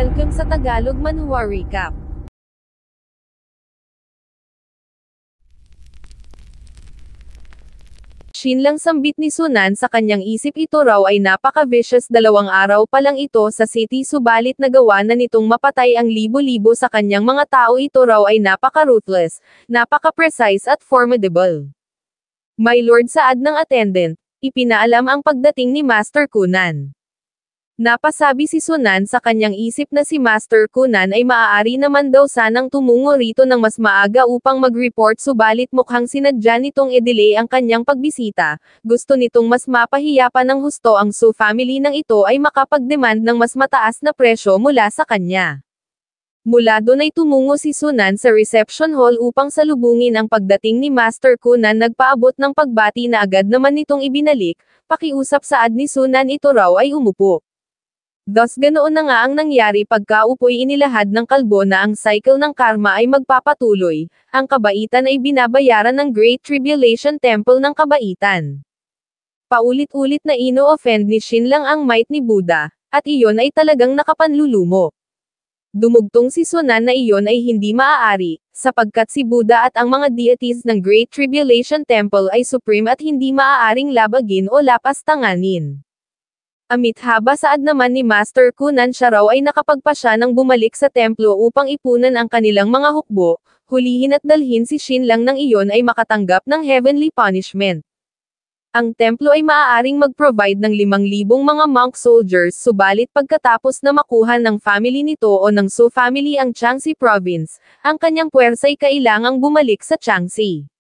Welcome sa Tagalog Manhwa Recap. Shinlang sambit ni Sunan sa kanyang isip ito raw ay napaka-vicious 2 araw pa lang ito sa city subalit nagawa na nitong mapatay ang libo-libo sa kanyang mga tao ito raw ay napaka-ruthless, napaka-precise at formidable. My lord saad ng attendant, ipinaalam ang pagdating ni Master Kunan. Napasabi si Sunan sa kanyang isip na si Master Kunan ay maaari naman daw sanang tumungo rito ng mas maaga upang mag-report subalit mukhang sinadya nitong i-delay ang kanyang pagbisita, gusto nitong mas mapahiya pa ng husto ang Su family nang ito ay makapag-demand ng mas mataas na presyo mula sa kanya. Mula doon ay tumungo si Sunan sa reception hall upang salubungin ang pagdating ni Master Kunan nagpaabot ng pagbati na agad naman nitong ibinalik, pakiusap saad ni Sunan ito raw ay umupo. Thus ganoon na nga ang nangyari pagka-upo'y inilahad ng kalbo na ang cycle ng karma ay magpapatuloy, ang kabaitan ay binabayaran ng Great Tribulation Temple ng kabaitan. Paulit-ulit na ino-offend ni Shinlang ang might ni Buddha, at iyon ay talagang nakapanlulumo. Dumugtong si Sunan na iyon ay hindi maaari, sapagkat si Buddha at ang mga deities ng Great Tribulation Temple ay supreme at hindi maaaring labagin o lapastanganin. Amithaba saad naman ni Master Kunan siya raw ay nakapagpasya ng bumalik sa templo upang ipunan ang kanilang mga hukbo, hulihin at dalhin si Shinlang nang iyon ay makatanggap ng heavenly punishment. Ang templo ay maaaring mag-provide ng 5,000 mga monk soldiers subalit pagkatapos na makuha ng family nito o ng Su family ang Changxi province, ang kanyang puwersa ay kailangang bumalik sa Changxi.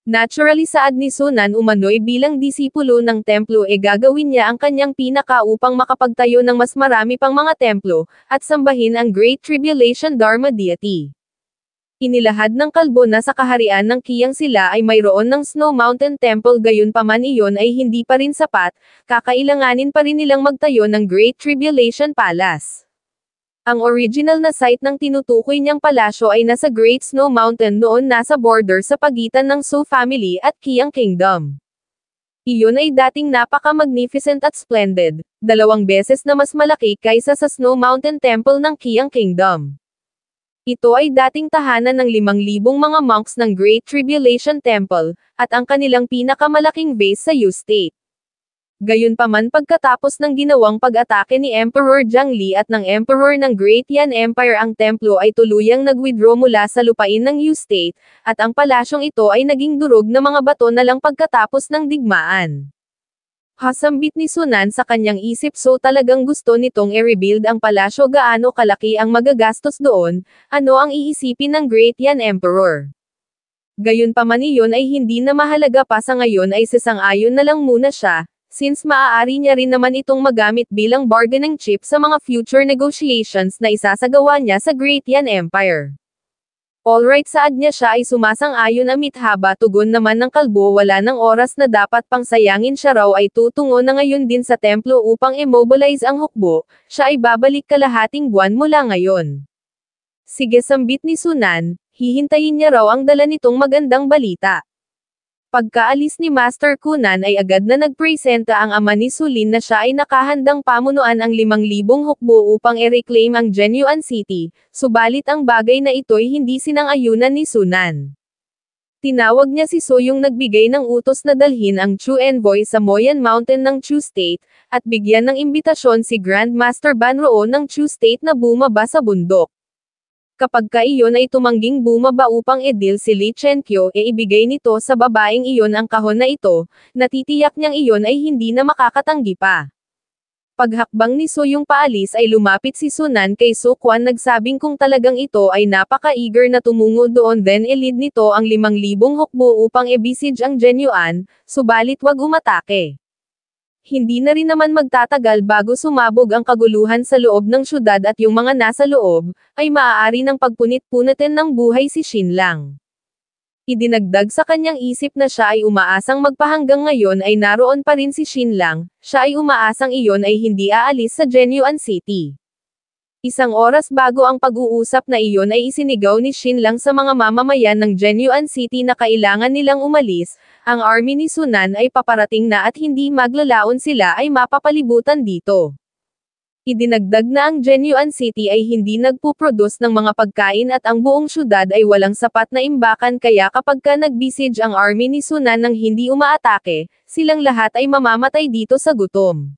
Naturally saad ni Sunan umano'y bilang disipulo ng templo gagawin niya ang kanyang pinaka upang makapagtayo ng mas marami pang mga templo, at sambahin ang Great Tribulation Dharma Deity. Inilahad ng kalbo na sa kaharian ng Kiyang sila ay mayroon ng Snow Mountain Temple gayunpaman iyon ay hindi pa rin sapat, kakailanganin pa rin nilang magtayo ng Great Tribulation Palace. Ang original na site ng tinutukoy niyang palasyo ay nasa Great Snow Mountain noon nasa border sa pagitan ng Su family at Kiyang Kingdom. Iyon ay dating napaka-magnificent at splendid, 2 beses na mas malaki kaysa sa Snow Mountain Temple ng Kiyang Kingdom. Ito ay dating tahanan ng 5,000 mga monks ng Great Tribulation Temple, at ang kanilang pinakamalaking base sa Yu State. Gayunpaman pagkatapos ng ginawang pag-atake ni Emperor Zhangli at ng Emperor ng Great Yan Empire ang templo ay tuluyang nag-withdraw mula sa lupain ng Yu State, at ang palasyong ito ay naging durog na mga bato na lang pagkatapos ng digmaan. Hasambit ni Sunan sa kanyang isip so talagang gusto nitong i-rebuild ang palasyo gaano kalaki ang magagastos doon, ano ang iisipin ng Great Yan Emperor. Gayunpaman iyon ay hindi na mahalaga pa sa ngayon ay sasang-ayon na lang muna siya, since maaari niya rin naman itong magamit bilang bargaining chip sa mga future negotiations na isasagawa niya sa Great Yan Empire. Alright saad niya siya ay sumasang-ayon amithaba tugon naman ng kalbo wala ng oras na dapat pang sayangin siya raw ay tutungo na ngayon din sa templo upang immobilize ang hukbo, siya ay babalik kalahating buwan mula ngayon. Sige sambit ni Sunan, hihintayin niya raw ang dala nitong magandang balita. Pagkaalis ni Master Kunan ay agad na nagpresenta ang ama ni Sulin na siya ay nakahandang pamunuan ang 5,000 hukbo upang i-reclaim ang Genuan City, subalit ang bagay na ito'y hindi sinang-ayunan ni Sunan. Tinawag niya si So yung nagbigay ng utos na dalhin ang Chu envoy sa Moyan Mountain ng Chu State, at bigyan ng imbitasyon si Grand Master Banroo ng Chu State na bumaba sa bundok. Kapag iyon ay tumangging bumaba upang i-deal si Li Chenkyo ibigay nito sa babaeng iyon ang kahon na ito, natitiyak niyang iyon ay hindi na makakatanggi pa. Paghakbang ni So yung paalis ay lumapit si Sunan kay So Quan nagsabing kung talagang ito ay napaka-eager na tumungo doon then i-lead nito ang 5,000 hukbo upang i-besiege ang Genuan, subalit wag umatake. Hindi na rin naman magtatagal bago sumabog ang kaguluhan sa loob ng syudad at yung mga nasa loob, ay maaari ng pagpunit-punatin ng buhay si Shinlang. Idinagdag sa kanyang isip na siya ay umaasang magpahanggang ngayon ay naroon pa rin si Shinlang, siya ay umaasang iyon ay hindi aalis sa Genuan City. Isang oras bago ang pag-uusap na iyon ay isinigaw ni Shinlang sa mga mamamayan ng Genuan City na kailangan nilang umalis, ang army ni Sunan ay paparating na at hindi maglalaon sila ay mapapalibutan dito. Idinagdag na ang Genuan City ay hindi nagpuproduce ng mga pagkain at ang buong syudad ay walang sapat na imbakan kaya kapagka nagbesiege ang army ni Sunan nang hindi umaatake, silang lahat ay mamamatay dito sa gutom.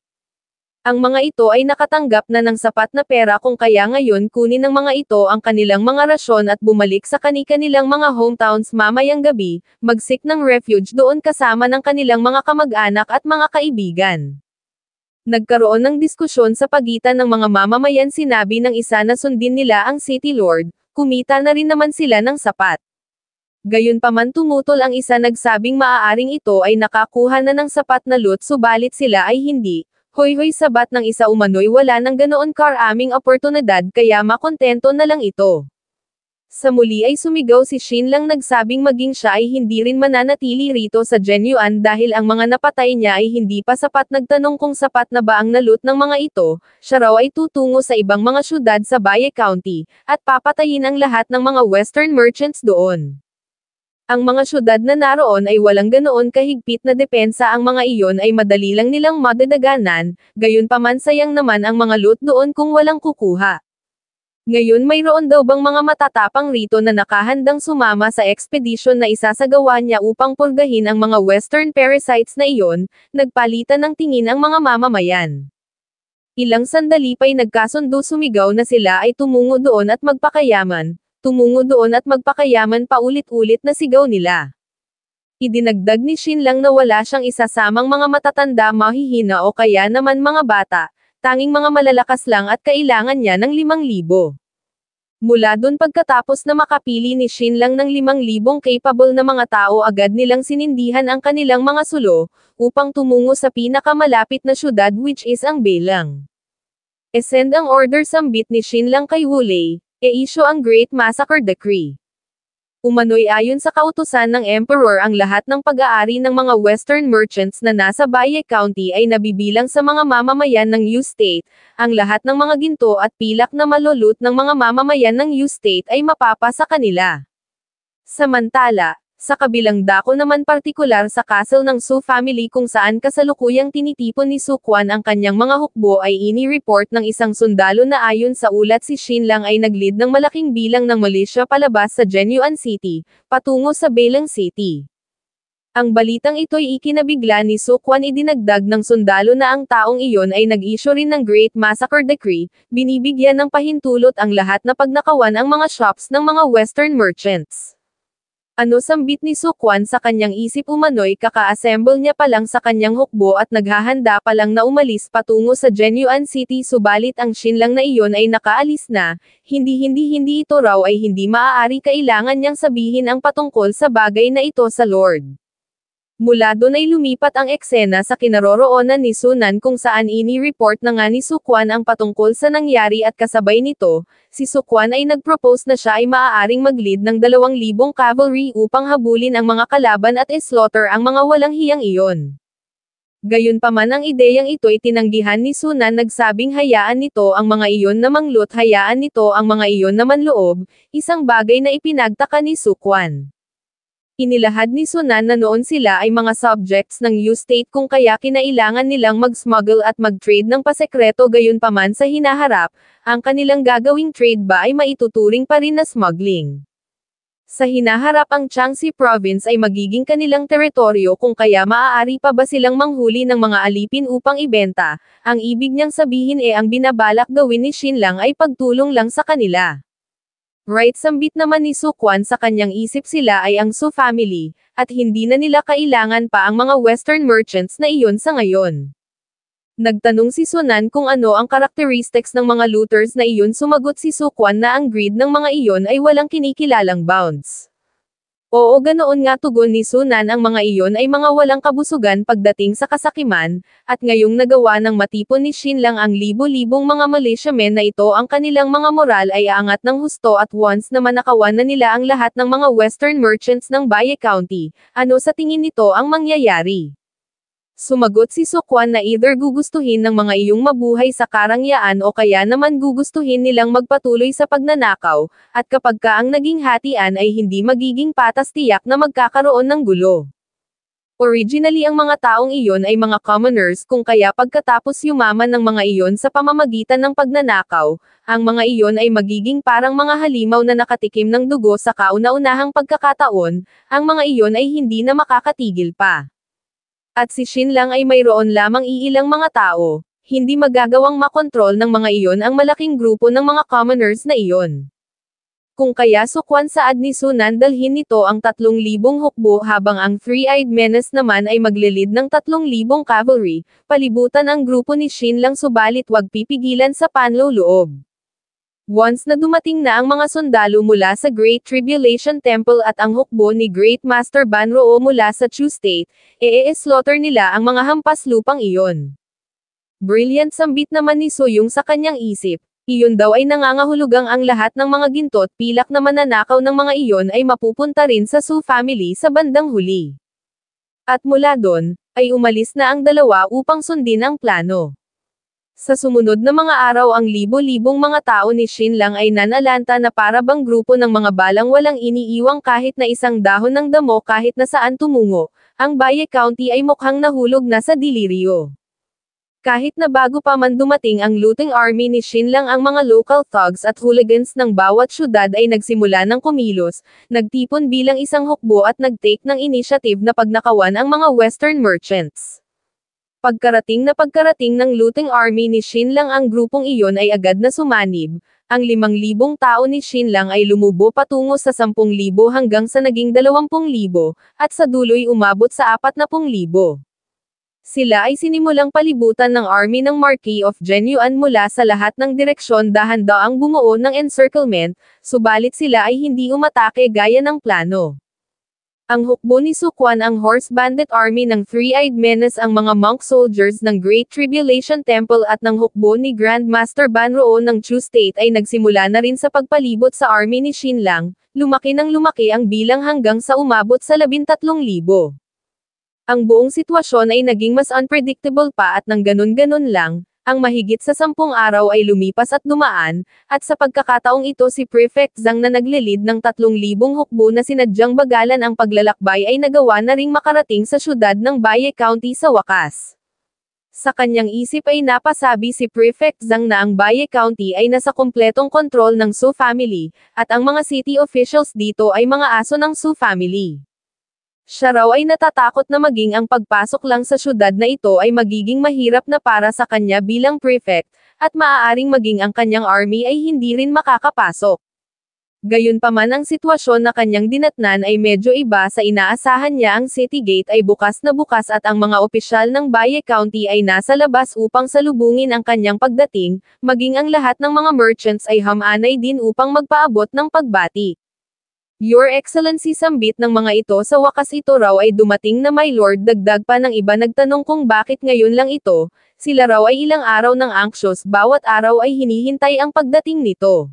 Ang mga ito ay nakatanggap na ng sapat na pera kung kaya ngayon kunin ng mga ito ang kanilang mga rasyon at bumalik sa kani-kanilang mga hometowns mamayang gabi, mag-seek ng refuge doon kasama ng kanilang mga kamag-anak at mga kaibigan. Nagkaroon ng diskusyon sa pagitan ng mga mamamayan sinabi ng isa na sundin nila ang City Lord, kumita na rin naman sila ng sapat. Gayunpaman tumutol ang isa nagsabing maaaring ito ay nakakuha na ng sapat na loot subalit sila ay hindi. Hoy-hoy sabat ng isa umano'y wala ng ganoon karaming oportunidad kaya makontento na lang ito. Sa muli ay sumigaw si Shin lang nagsabing maging siya ay hindi rin mananatili rito sa Genuan dahil ang mga napatay niya ay hindi pa sapat nagtanong kung sapat na ba ang na-loot ng mga ito, siya raw ay tutungo sa ibang mga syudad sa Baye County, at papatayin ang lahat ng mga western merchants doon. Ang mga syudad na naroon ay walang ganoon kahigpit na depensa ang mga iyon ay madali lang nilang madadaganan, gayunpaman sayang naman ang mga loot doon kung walang kukuha. Ngayon mayroon daw bang mga matatapang rito na nakahandang sumama sa ekspedisyon na isasagawa niya upang purgahin ang mga western parasites na iyon, nagpalitan ng tingin ang mga mamamayan. Ilang sandali pa'y nagkasundo sumigaw na sila ay tumungo doon at magpakayaman paulit-ulit na sigaw nila. Idinagdag ni Shin lang na wala siyang isasamang mga matatanda mahihina o kaya naman mga bata, tanging mga malalakas lang at kailangan niya ng 5,000. Mula dun pagkatapos na makapili ni Shin lang ng 5,000 capable na mga tao agad nilang sinindihan ang kanilang mga sulo, upang tumungo sa pinakamalapit na syudad which is ang Belang. E-send ang order sambit ni Shin lang kay Wulei, e-issue ang Great Massacre Decree. Umano'y ayon sa kautusan ng Emperor ang lahat ng pag-aari ng mga western merchants na nasa Baye County ay nabibilang sa mga mamamayan ng U-State, ang lahat ng mga ginto at pilak na malulot ng mga mamamayan ng U-State ay mapapa sa kanila. Samantala, sa kabilang dako naman partikular sa castle ng Su family kung saan kasalukuyang tinitipon ni Su Quan ang kanyang mga hukbo ay ini-report ng isang sundalo na ayon sa ulat si Shin lang ay nag-lead ng malaking bilang ng militia palabas sa Genuan City, patungo sa Belang City. Ang balitang ito'y ikinabigla ni Su Quan idinagdag ng sundalo na ang taong iyon ay nag-issue rin ng Great Massacre Decree, binibigyan ng pahintulot ang lahat na pagnakawan ang mga shops ng mga western merchants. Ano sambit ni Su Quan sa kanyang isip umano'y kaka-assemble niya pa lang sa kanyang hukbo at naghahanda pa lang na umalis patungo sa Genuan City subalit ang Shin lang na iyon ay nakaalis na, hindi ito raw ay hindi maaari kailangan niyang sabihin ang patungkol sa bagay na ito sa Lord. Mula doon ay lumipat ang eksena sa kinaroroonan ni Sunan kung saan ini-report na nga ni Su Quan ang patungkol sa nangyari at kasabay nito, si Su Quan ay nag-propose na siya ay maaaring mag-lead ng 2,000 cavalry upang habulin ang mga kalaban at slaughter ang mga walang hiyang iyon. Gayunpaman ang ideyang ito'y tinanggihan ni Sunan nagsabing hayaan nito ang mga iyon na manglut hayaan nito ang mga iyon na manloob, isang bagay na ipinagtaka ni Su Quan. Inilahad ni Sunan na noon sila ay mga subjects ng U-State kung kaya kinailangan nilang mag-smuggle at mag-trade ng pasekreto gayunpaman sa hinaharap, ang kanilang gagawing trade ba ay maituturing pa rin na smuggling. Sa hinaharap ang Jiangxi Province ay magiging kanilang teritoryo kung kaya maaari pa ba silang manghuli ng mga alipin upang ibenta, ang ibig niyang sabihin ang binabalak gawin ni Shin lang ay pagtulong lang sa kanila. Right sambit naman ni Su Quan sa kanyang isip sila ay ang Su family, at hindi na nila kailangan pa ang mga western merchants na iyon sa ngayon. Nagtanong si Sunan kung ano ang characteristics ng mga looters na iyon sumagot si Su Quan na ang greed ng mga iyon ay walang kinikilalang bounds. Oo ganoon nga tugon ni Sunan ang mga iyon ay mga walang kabusugan pagdating sa kasakiman, at ngayong nagawa ng matipon ni Shin lang ang libo-libong mga militiamen na ito ang kanilang mga moral ay aangat ng husto at once na manakawan na nila ang lahat ng mga western merchants ng Baye County, ano sa tingin nito ang mangyayari? Sumagot si Su Quan na either gugustuhin ng mga iyong mabuhay sa karangyaan o kaya naman gugustuhin nilang magpatuloy sa pagnanakaw, at kapag ka ang naging hatian ay hindi magiging patas tiyak na magkakaroon ng gulo. Originally ang mga taong iyon ay mga commoners kung kaya pagkatapos yumaman ng mga iyon sa pamamagitan ng pagnanakaw, ang mga iyon ay magiging parang mga halimaw na nakatikim ng dugo sa kauna-unahang pagkakataon, ang mga iyon ay hindi na makakatigil pa. At si Shin lang ay mayroon lamang iilang mga tao, hindi magagawang makontrol ng mga iyon ang malaking grupo ng mga commoners na iyon. Kung kaya sukwan saad ni Sunan dalhin nito ang 3,000 hukbo habang ang Three-Eyed Menace naman ay maglilid ng 3,000 cavalry, palibutan ang grupo ni Shin lang subalit wag pipigilan sa panloloob. Once na dumating na ang mga sundalo mula sa Great Tribulation Temple at ang hukbo ni Great Master Banroo mula sa Chu State, slaughter nila ang mga hampas lupang iyon. Brilliant sambit naman ni Soyong sa kanyang isip. Iyon daw ay nangangahulugang ang lahat ng mga gintot pilak na mananakaw ng mga iyon ay mapupunta rin sa Su family sa bandang huli. At mula doon, ay umalis na ang dalawa upang sundin ang plano. Sa sumunod na mga araw ang libo-libong mga tao ni Shin lang ay nanalanta na para bang grupo ng mga balang walang iniiwang kahit na isang dahon ng damo kahit na saan tumungo, ang Baye County ay mukhang nahulog na sa dilirio. Kahit na bago pa man dumating ang looting army ni Shin lang ang mga local thugs at hooligans ng bawat syudad ay nagsimula ng kumilos, nagtipon bilang isang hukbo at nag-take ng initiative na pagnakawan ang mga western merchants. Pagkarating ng looting army ni Shin lang ang grupong iyon ay agad na sumanib, ang 5,000 tao ni Shin lang ay lumubo patungo sa 10,000 hanggang sa naging 20,000, at sa duloy umabot sa 40,000. Sila ay sinimulang palibutan ng army ng Marquis of Genyuan mula sa lahat ng direksyon dahan-daang bumuo ng encirclement, subalit sila ay hindi umatake gaya ng plano. Ang hukbo ni Sukwan ang Horse Bandit Army ng Three-Eyed Menace ang mga monk soldiers ng Great Tribulation Temple at ng hukbo ni Grand Master Banroo ng Chu State ay nagsimula na rin sa pagpalibot sa army ni Shin lang, lumaki ng lumaki ang bilang hanggang sa umabot sa 13,000. Ang buong sitwasyon ay naging mas unpredictable pa at nang ganun-ganun lang, ang mahigit sa 10 araw ay lumipas at dumaan, at sa pagkakataong ito si Prefect Zhang na naglilid ng 3,000 hukbo na sinadyang bagalan ang paglalakbay ay nagawa na ring makarating sa syudad ng Baye County sa wakas. Sa kanyang isip ay napasabi si Prefect Zhang na ang Baye County ay nasa kumpletong kontrol ng Su family, at ang mga city officials dito ay mga aso ng Su family. Siya raw ay natatakot na maging ang pagpasok lang sa syudad na ito ay magiging mahirap na para sa kanya bilang prefect, at maaaring maging ang kanyang army ay hindi rin makakapasok. Gayunpaman ang sitwasyon na kanyang dinatnan ay medyo iba sa inaasahan niya. Ang city gate ay bukas na bukas at ang mga opisyal ng Baye County ay nasa labas upang salubungin ang kanyang pagdating, maging ang lahat ng mga merchants ay hamanay din upang magpaabot ng pagbati. Your Excellency, sambit ng mga ito. Sa wakas ito raw ay dumating na, my lord. Dagdag pa ng iba, nagtanong kung bakit ngayon lang ito. Sila raw ay ilang araw ng anxious, bawat araw ay hinihintay ang pagdating nito.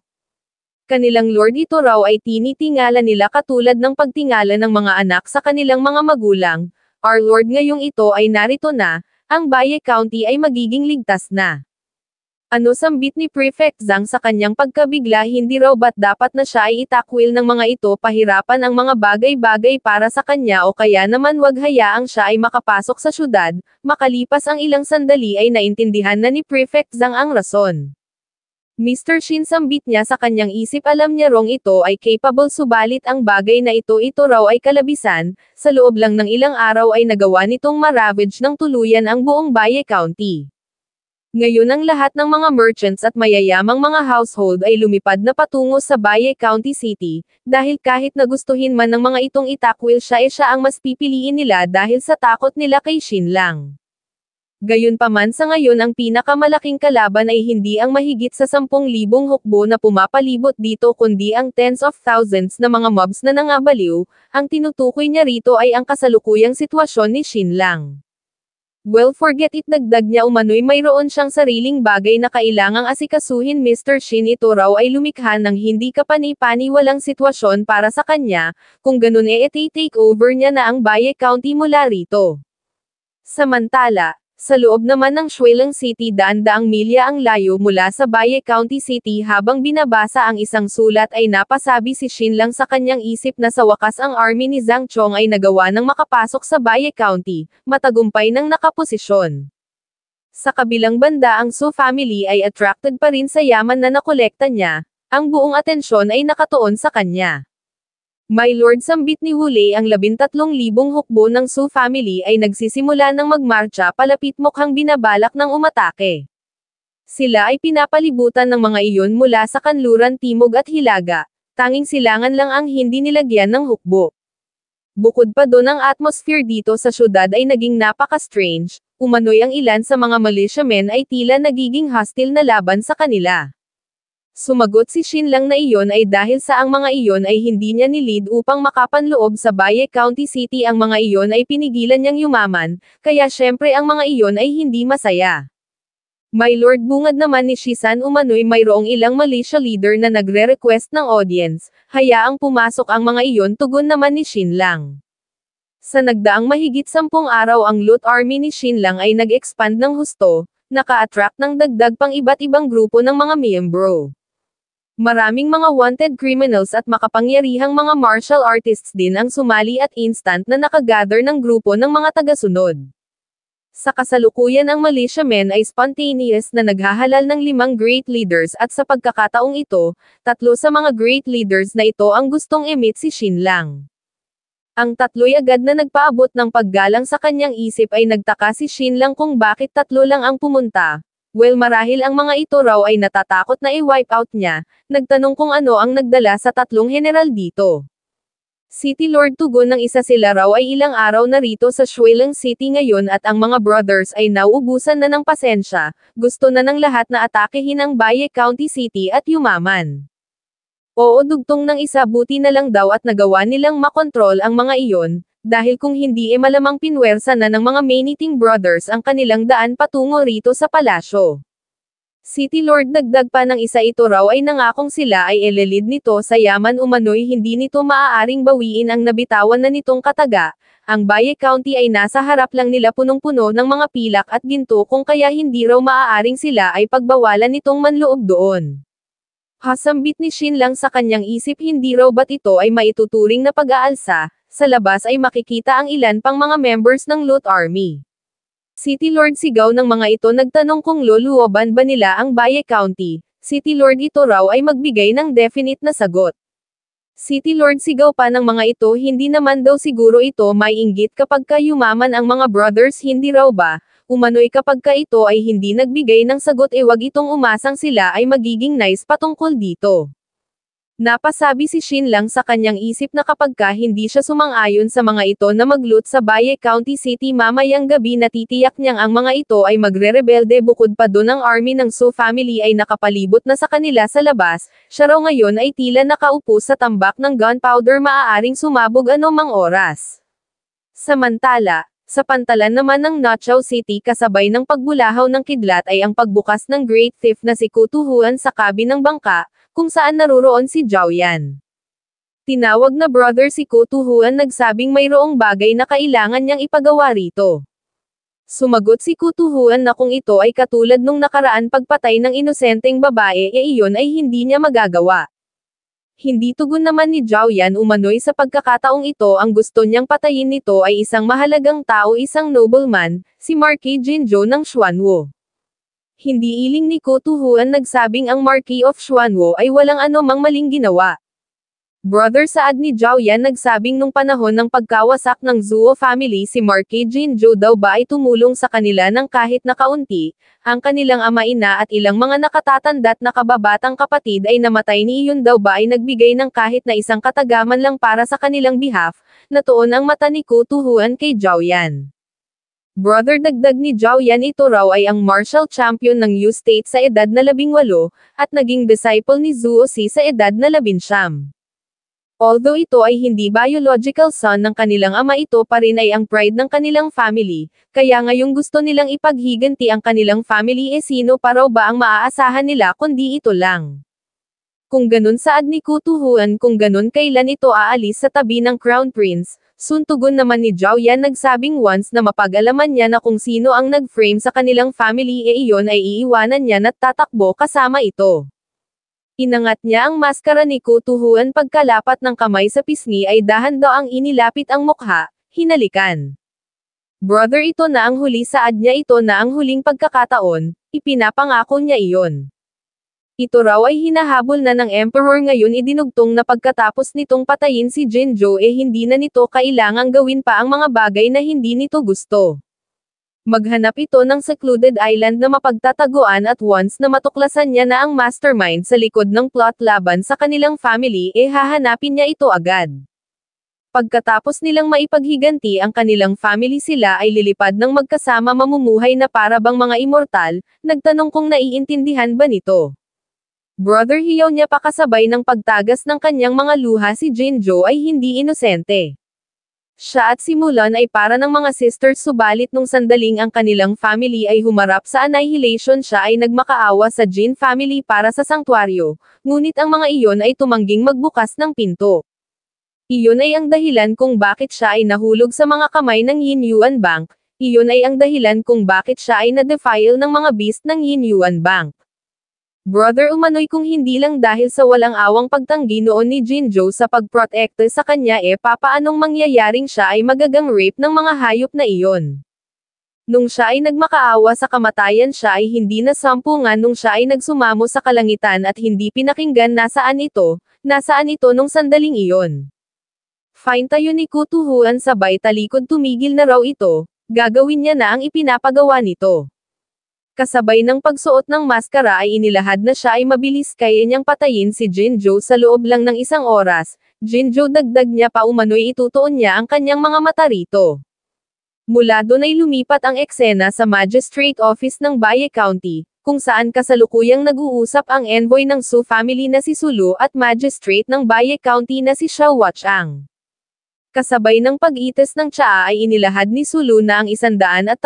Kanilang lord, ito raw ay tinitingala nila katulad ng pagtingala ng mga anak sa kanilang mga magulang. Our lord, ngayong ito ay narito na, ang Baye County ay magiging ligtas na. Ano, sambit ni Prefect Zhang sa kanyang pagkabigla, hindi raw ba't dapat na siya ay itakwil ng mga ito, pahirapan ang mga bagay-bagay para sa kanya o kaya naman wag hayaang siya ay makapasok sa syudad. Makalipas ang ilang sandali ay naintindihan na ni Prefect Zhang ang rason. Mr. Shin, sambit niya sa kanyang isip, alam niya rong ito ay capable, subalit ang bagay na ito raw ay kalabisan. Sa loob lang ng ilang araw ay nagawa nitong ma-ravage ng tuluyan ang buong Baye County. Ngayon ang lahat ng mga merchants at mayayamang mga household ay lumipad na patungo sa Baye County City, dahil kahit nagustuhin man ng mga itong itakwil siya ang mas pipiliin nila dahil sa takot nila kay Shin lang. Gayunpaman, sa ngayon ang pinakamalaking kalaban ay hindi ang mahigit sa 10,000 hukbo na pumapalibot dito kundi ang tens of thousands na mga mobs na nangabaliw. Ang tinutukoy niya rito ay ang kasalukuyang sitwasyon ni Shin lang. Well, forget it, dagdag niya, umano'y mayroon siyang sariling bagay na kailangang asikasuhin. Mr. Shin, ito raw ay lumikha ng hindi kapani-paniwalang sitwasyon para sa kanya, kung ganun iti-take over niya na ang Baye County mula rito. Samantala, Sa loob naman ng Shuelang City daan-daang milya ang layo mula sa Baye County City habang binabasa ang isang sulat ay napasabi si Shin Lang sa kanyang isip na sa wakas ang army ni Zhang Chong ay nagawa ng makapasok sa Baye County, matagumpay ng nakaposisyon. Sa kabilang banda ang Su family ay attracted pa rin sa yaman na nakolekta niya, ang buong atensyon ay nakatuon sa kanya. My Lord sambit ni Wulei ang 13,000 hukbo ng Su family ay nagsisimula ng magmarcha palapit mukhang binabalak ng umatake. Sila ay pinapalibutan ng mga iyon mula sa kanluran timog at hilaga, tanging silangan lang ang hindi nilagyan ng hukbo. Bukod pa doon ang atmosphere dito sa syudad ay naging napaka-strange, umano'y ang ilan sa mga militiamen ay tila nagiging hostile na laban sa kanila. Sumagot si Shin Lang na iyon ay dahil sa ang mga iyon ay hindi niya nilid upang makapanloob sa Baye County City ang mga iyon ay pinigilan niyang yumaman, kaya syempre ang mga iyon ay hindi masaya. My Lord bungad naman ni Shisan umano'y mayroong ilang militia leader na nagre-request ng audience, hayaang pumasok ang mga iyon tugon naman ni Shin Lang. Sa nagdaang mahigit 10 araw ang loot army ni Shin Lang ay nag-expand ng husto, naka-attract ng dagdag pang iba't ibang grupo ng mga miyembro. Maraming mga wanted criminals at makapangyarihang mga martial artists din ang sumali at instant na nakagather ng grupo ng mga tagasunod. Sa kasalukuyan ang militiamen ay spontaneous na naghahalal ng 5 great leaders at sa pagkakataong ito, 3 sa mga great leaders na ito ang gustong i-meet si Shin Lang. Ang 3'y agad na nagpaabot ng paggalang sa kanyang isip ay nagtaka si Shin Lang kung bakit 3 lang ang pumunta. Well marahil ang mga ito raw ay natatakot na i-wipe out niya, nagtanong kung ano ang nagdala sa 3 general dito. City Lord tugon ng isa sila raw ay ilang araw na rito sa Shuelang City ngayon at ang mga brothers ay nauubusan na ng pasensya, gusto na ng lahat na atakehin ang Baye County City at yumaman. Oo dugtong ng isa buti na lang daw at nagawa nilang makontrol ang mga iyon, dahil kung hindi malamang pinwersa na ng mga Mainiting Brothers ang kanilang daan patungo rito sa palasyo. City Lord dagdag pa ng isa ito raw ay nangakong sila ay elelid nito sa yaman umano'y hindi nito maaaring bawiin ang nabitawan na nitong kataga, ang Baye County ay nasa harap lang nila punong-puno ng mga pilak at ginto kung kaya hindi raw maaaring sila ay pagbawalan nitong manloob doon. Hasambit ni Shin Lang sa kanyang isip hindi raw ba't ito ay maituturing na pag-aalsa, sa labas ay makikita ang ilan pang mga members ng Loot Army. City Lord sigaw ng mga ito nagtanong kung luluoban ba nila ang Baye County, City Lord ito raw ay magbigay ng definite na sagot. City Lord sigaw pa ng mga ito hindi naman daw siguro ito may inggit kapag yumaman ang mga brothers hindi raw ba, umano'y kapag ito ay hindi nagbigay ng sagot wag itong umasang sila ay magiging nice patungkol dito. Napasabi si Shin Lang sa kanyang isip na kapag hindi siya sumang-ayon sa mga ito na mag-loot sa Baye County City mamayang gabi natitiyak niyang ang mga ito ay magre-rebelde bukod pa doon ang army ng Su family ay nakapalibot na sa kanila sa labas, siya raw ngayon ay tila nakaupo sa tambak ng gunpowder maaaring sumabog anumang oras. Samantala, sa pantalan naman ng Nochao City kasabay ng pagbulahaw ng kidlat ay ang pagbukas ng Great Thief na si Kutuhuan sa kabi ng bangka, kung saan naroroon si Zhao Yan. Tinawag na brother si Kutuhuan nagsabing mayroong bagay na kailangan niyang ipagawa rito. Sumagot si Kutuhuan na kung ito ay katulad nung nakaraan pagpatay ng inosenteng babae iyon ay hindi niya magagawa. Hindi tugon naman ni Zhao Yan umano'y sa pagkakataong ito ang gusto niyang patayin nito ay isang mahalagang tao isang nobleman, si Marquis Jinzhou ng Xuanwo. Hindi iling ni Kutuhuan nagsabing ang Marquis of Xuanwo ay walang anumang maling ginawa. Brother saad ni Zhao Yan nagsabing nung panahon ng pagkawasak ng Zhuo family si Marquis Jinzhou daw ba ay tumulong sa kanila ng kahit na kaunti, ang kanilang ama-ina at ilang mga nakatatanda't nakababatang kapatid ay namatay ni iyon daw ba ay nagbigay ng kahit na isang katagaman lang para sa kanilang behalf, natuon ang mata ni Kutuhuan kay Zhao Yan. Brother dagdag ni Zhao Yan ito raw ay ang martial champion ng Yu State sa edad na 18, at naging disciple ni Zhuo Si sa edad na 19. Although ito ay hindi biological son ng kanilang ama ito pa rin ay ang pride ng kanilang family, kaya ngayong gusto nilang ipaghiganti ang kanilang family sino pa raw ba ang maaasahan nila kundi ito lang. Kung ganun saad ni Kutuhuan kung ganun kailan ito aalis sa tabi ng Crown Prince, Suntugon naman ni Zhao Yan nagsabing once na mapag-alaman niya na kung sino ang nag-frame sa kanilang family iyon ay iiwanan niya at tatakbo kasama ito. Inangat niya ang maskara ni Kutu Huan pagkalapat ng kamay sa pisngi ay dahan-daang inilapit ang mukha, hinalikan. Brother ito na ang huli saad niya ito na ang huling pagkakataon, ipinapangako niya iyon. Ito raw ay hinahabol na ng Emperor ngayon idinugtong na pagkatapos nitong patayin si Jinzhou hindi na nito kailangang gawin pa ang mga bagay na hindi nito gusto. Maghanap ito ng secluded island na mapagtataguan at once na matuklasan niya na ang mastermind sa likod ng plot laban sa kanilang family hahanapin niya ito agad. Pagkatapos nilang maipaghiganti ang kanilang family sila ay lilipad ng magkasama mamumuhay na para bang mga immortal, nagtanong kung naiintindihan ba nito. Brother hiyaw niya pakasabay ng pagtagas ng kanyang mga luha si Jinzhou ay hindi inosente. Siya at si Mulan ay para ng mga sisters subalit nung sandaling ang kanilang family ay humarap sa annihilation siya ay nagmakaawa sa Jin family para sa sanktuaryo, ngunit ang mga iyon ay tumangging magbukas ng pinto. Iyon ay ang dahilan kung bakit siya ay nahulog sa mga kamay ng Yin Yuan Bank, iyon ay ang dahilan kung bakit siya ay na-defile ng mga beast ng Yin Yuan Bank. Brother umano'y kung hindi lang dahil sa walang awang pagtanggi noon ni Jinzhou sa pagprotekte sa kanya papaanong mangyayaring siya ay magagang rape ng mga hayop na iyon. Nung siya ay nagmakaawa sa kamatayan siya ay hindi nasampungan nung siya ay nagsumamo sa kalangitan at hindi pinakinggan nasaan ito nung sandaling iyon. Fine tayo ni Kutu Huan sabay talikod tumigil na raw ito, gagawin niya na ang ipinapagawa nito. Kasabay ng pagsuot ng maskara ay inilahad na siya ay mabilis kaya niyang patayin si Jinzhou sa loob lang ng 1 oras, Jinzhou dagdag niya pa umano'y itutuon niya ang kanyang mga mata rito. Mula doon ay lumipat ang eksena sa Magistrate Office ng Baye County, kung saan kasalukuyang nag-uusap ang envoy ng Su family na si Sulu at Magistrate ng Baye County na si Xiao Wachang. Kasabay ng pag-ites ng tsaa ay inilahad ni Sulu na ang 130,000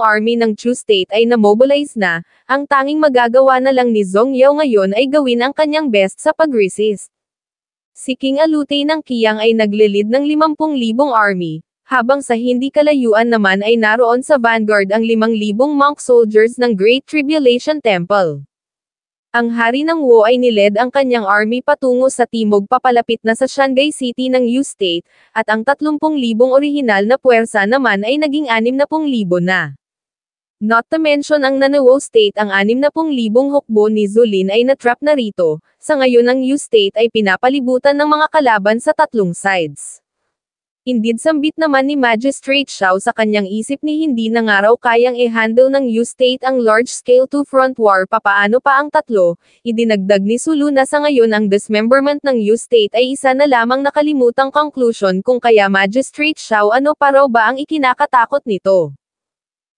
army ng Chu State ay namobilize na, ang tanging magagawa na lang ni Zhong Yao ngayon ay gawin ang kanyang best sa pag-resist. Si King Alutay ng Qiang ay naglilid ng 50,000 army, habang sa hindi kalayuan naman ay naroon sa vanguard ang 5,000 monk soldiers ng Great Tribulation Temple. Ang hari ng Wu ay niled ang kanyang army patungo sa timog papalapit na sa Shanghai City ng Yu State, at ang 30,000 orihinal na puwersa naman ay naging 60,000 na. Not to mention ang Nanawo State ang 60,000 hukbo ni Zulin ay natrap na rito, sa ngayon ang Yu State ay pinapalibutan ng mga kalaban sa 3 sides. Indeed sambit naman ni Magistrate Xiao sa kanyang isip ni hindi na nga raw kayang i-handle ng Yu State ang large-scale two-front war papaano pa ang 3, idinagdag ni Sulu na sa ngayon ang dismemberment ng Yu State ay isa na lamang nakalimutang conclusion kung kaya Magistrate Xiao ano pa raw ba ang ikinakatakot nito.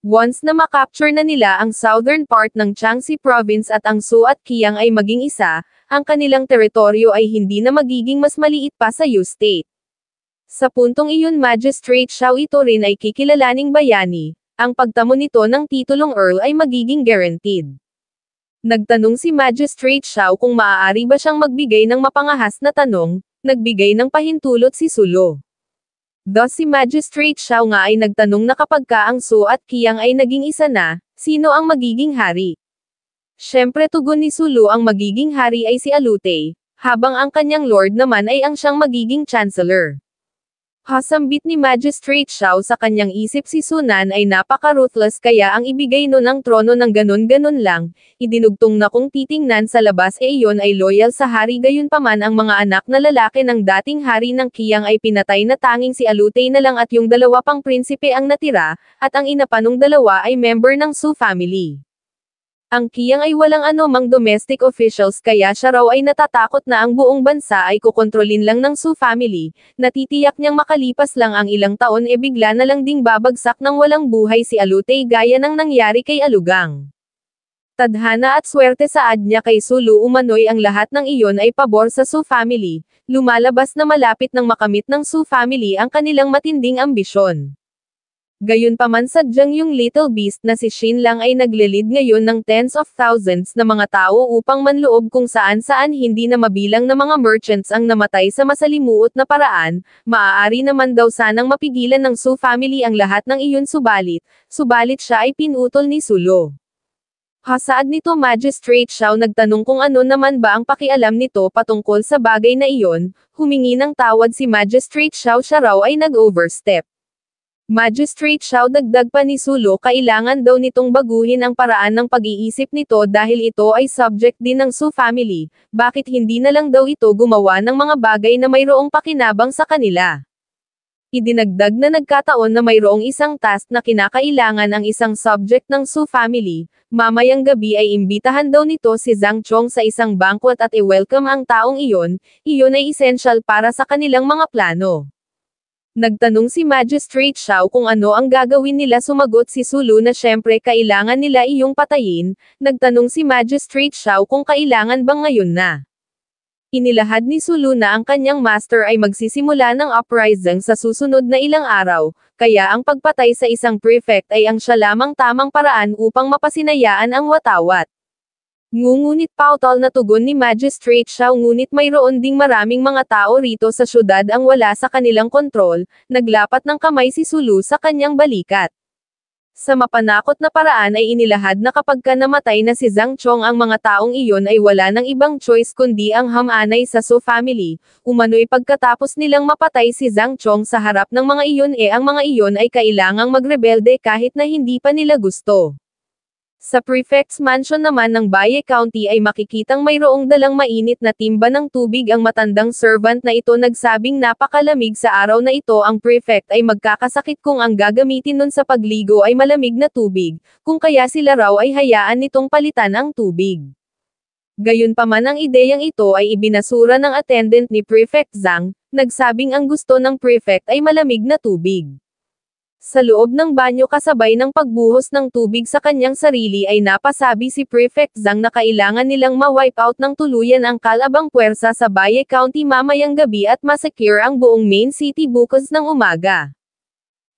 Once na makapture na nila ang southern part ng Jiangxi Province at ang Su at Qiang ay maging isa, ang kanilang teritoryo ay hindi na magiging mas maliit pa sa Yu State. Sa puntong iyon Magistrate Xiao ito rin ay kikilalaning bayani, ang pagtamo nito ng titulong Earl ay magiging guaranteed. Nagtanong si Magistrate Xiao kung maaari ba siyang magbigay ng mapangahas na tanong, nagbigay ng pahintulot si Sulu. Thus si Magistrate Xiao nga ay nagtanong na kapag ka ang Su at Qiang ay naging isa na, sino ang magiging hari? Siyempre tugon ni Sulu ang magiging hari ay si Alutay, habang ang kanyang lord naman ay ang siyang magiging chancellor. Hasambit ni Magistrate Xiao sa kanyang isip si Sunan ay napaka-ruthless kaya ang ibigay nun ang trono ng ganun-ganun lang, idinugtong na kung titingnan sa labas iyon ay loyal sa hari gayunpaman ang mga anak na lalaki ng dating hari ng Qiang ay pinatay na tanging si Alutay na lang at yung 2 pang prinsipe ang natira, at ang ina pa nung 2 ay member ng Su family. Ang Qiang ay walang anumang domestic officials kaya siya raw ay natatakot na ang buong bansa ay kukontrolin lang ng Su family, natitiyak niyang makalipas lang ang ilang taon bigla na lang ding babagsak ng walang buhay si Alutay gaya ng nangyari kay Alugang. Tadhana at swerte saad niya kay Sulu umano'y ang lahat ng iyon ay pabor sa Su family, lumalabas na malapit ng makamit ng Su family ang kanilang matinding ambisyon. Gayunpaman sadyang yung Little Beast na si Shin lang ay naglilid ngayon ng tens of thousands na mga tao upang manloob kung saan-saan hindi na mabilang na mga merchants ang namatay sa masalimuot na paraan, maaari naman daw sanang mapigilan ng Su family ang lahat ng iyon subalit siya ay pinutol ni Sulo. Hasaad nito Magistrate Xiao nagtanong kung ano naman ba ang pakialam nito patungkol sa bagay na iyon, humingi ng tawad si Magistrate Xiao siya raw ay nag-overstep. Magistrate Xiao dagdag pa ni Sulo kailangan daw nitong baguhin ang paraan ng pag-iisip nito dahil ito ay subject din ng Su family, bakit hindi na lang daw ito gumawa ng mga bagay na mayroong pakinabang sa kanila. Idinagdag na nagkataon na mayroong isang task na kinakailangan ang isang subject ng Su family, mamayang gabi ay imbitahan daw nito si Zhang Chong sa isang banquet at i-welcome ang taong iyon ay essential para sa kanilang mga plano. Nagtanong si Magistrate Xiao kung ano ang gagawin nila sumagot si Sulu na syempre kailangan nila iyong patayin, nagtanong si Magistrate Xiao kung kailangan bang ngayon na. Inilahad ni Sulu na ang kanyang master ay magsisimula ng uprising sa susunod na ilang araw, kaya ang pagpatay sa isang prefect ay ang siya lamang tamang paraan upang mapasinayaan ang watawat. Ngunit pautol na tugon ni Magistrate Xiao ngunit mayroon ding maraming mga tao rito sa syudad ang wala sa kanilang kontrol, naglapat ng kamay si Sulu sa kanyang balikat. Sa mapanakot na paraan ay inilahad na kapag ka namatay na si Zhang Chong ang mga taong iyon ay wala ng ibang choice kundi ang hamanay sa Su family, umano'y pagkatapos nilang mapatay si Zhang Chong sa harap ng mga iyon ang mga iyon ay kailangang magrebelde kahit na hindi pa nila gusto. Sa Prefect's Mansion naman ng Baye County ay makikitang mayroong dalang mainit na timba ng tubig ang matandang servant na ito nagsabing napakalamig sa araw na ito ang Prefect ay magkakasakit kung ang gagamitin nun sa pagligo ay malamig na tubig, kung kaya sila raw ay hayaan nitong palitan ang tubig. Gayunpaman ang ideyang ito ay ibinasura ng attendant ni Prefect Zhang, nagsabing ang gusto ng Prefect ay malamig na tubig. Sa loob ng banyo kasabay ng pagbuhos ng tubig sa kanyang sarili ay napasabi si Prefect Zhang na kailangan nilang ma-wipe out ng tuluyan ang kalabang puwersa sa Baye County mamayang gabi at masecure ang buong main city bukas ng umaga.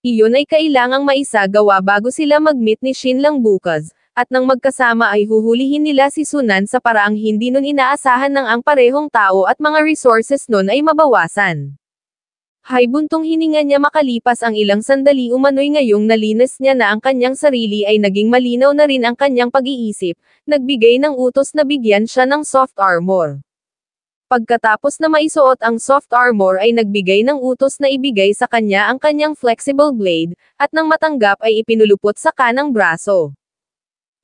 Iyon ay kailangang maisagawa bago sila mag-meet ni Shin lang bukas, at nang magkasama ay huhulihin nila si Sunan sa paraang hindi nun inaasahan ng ang parehong tao at mga resources nun ay mabawasan. Buntong hininga niya makalipas ang ilang sandali umano'y ngayong nalinis niya na ang kanyang sarili ay naging malinaw na rin ang kanyang pag-iisip, nagbigay ng utos na bigyan siya ng soft armor. Pagkatapos na maisuot ang soft armor ay nagbigay ng utos na ibigay sa kanya ang kanyang flexible blade, at nang matanggap ay ipinulupot sa kanang braso.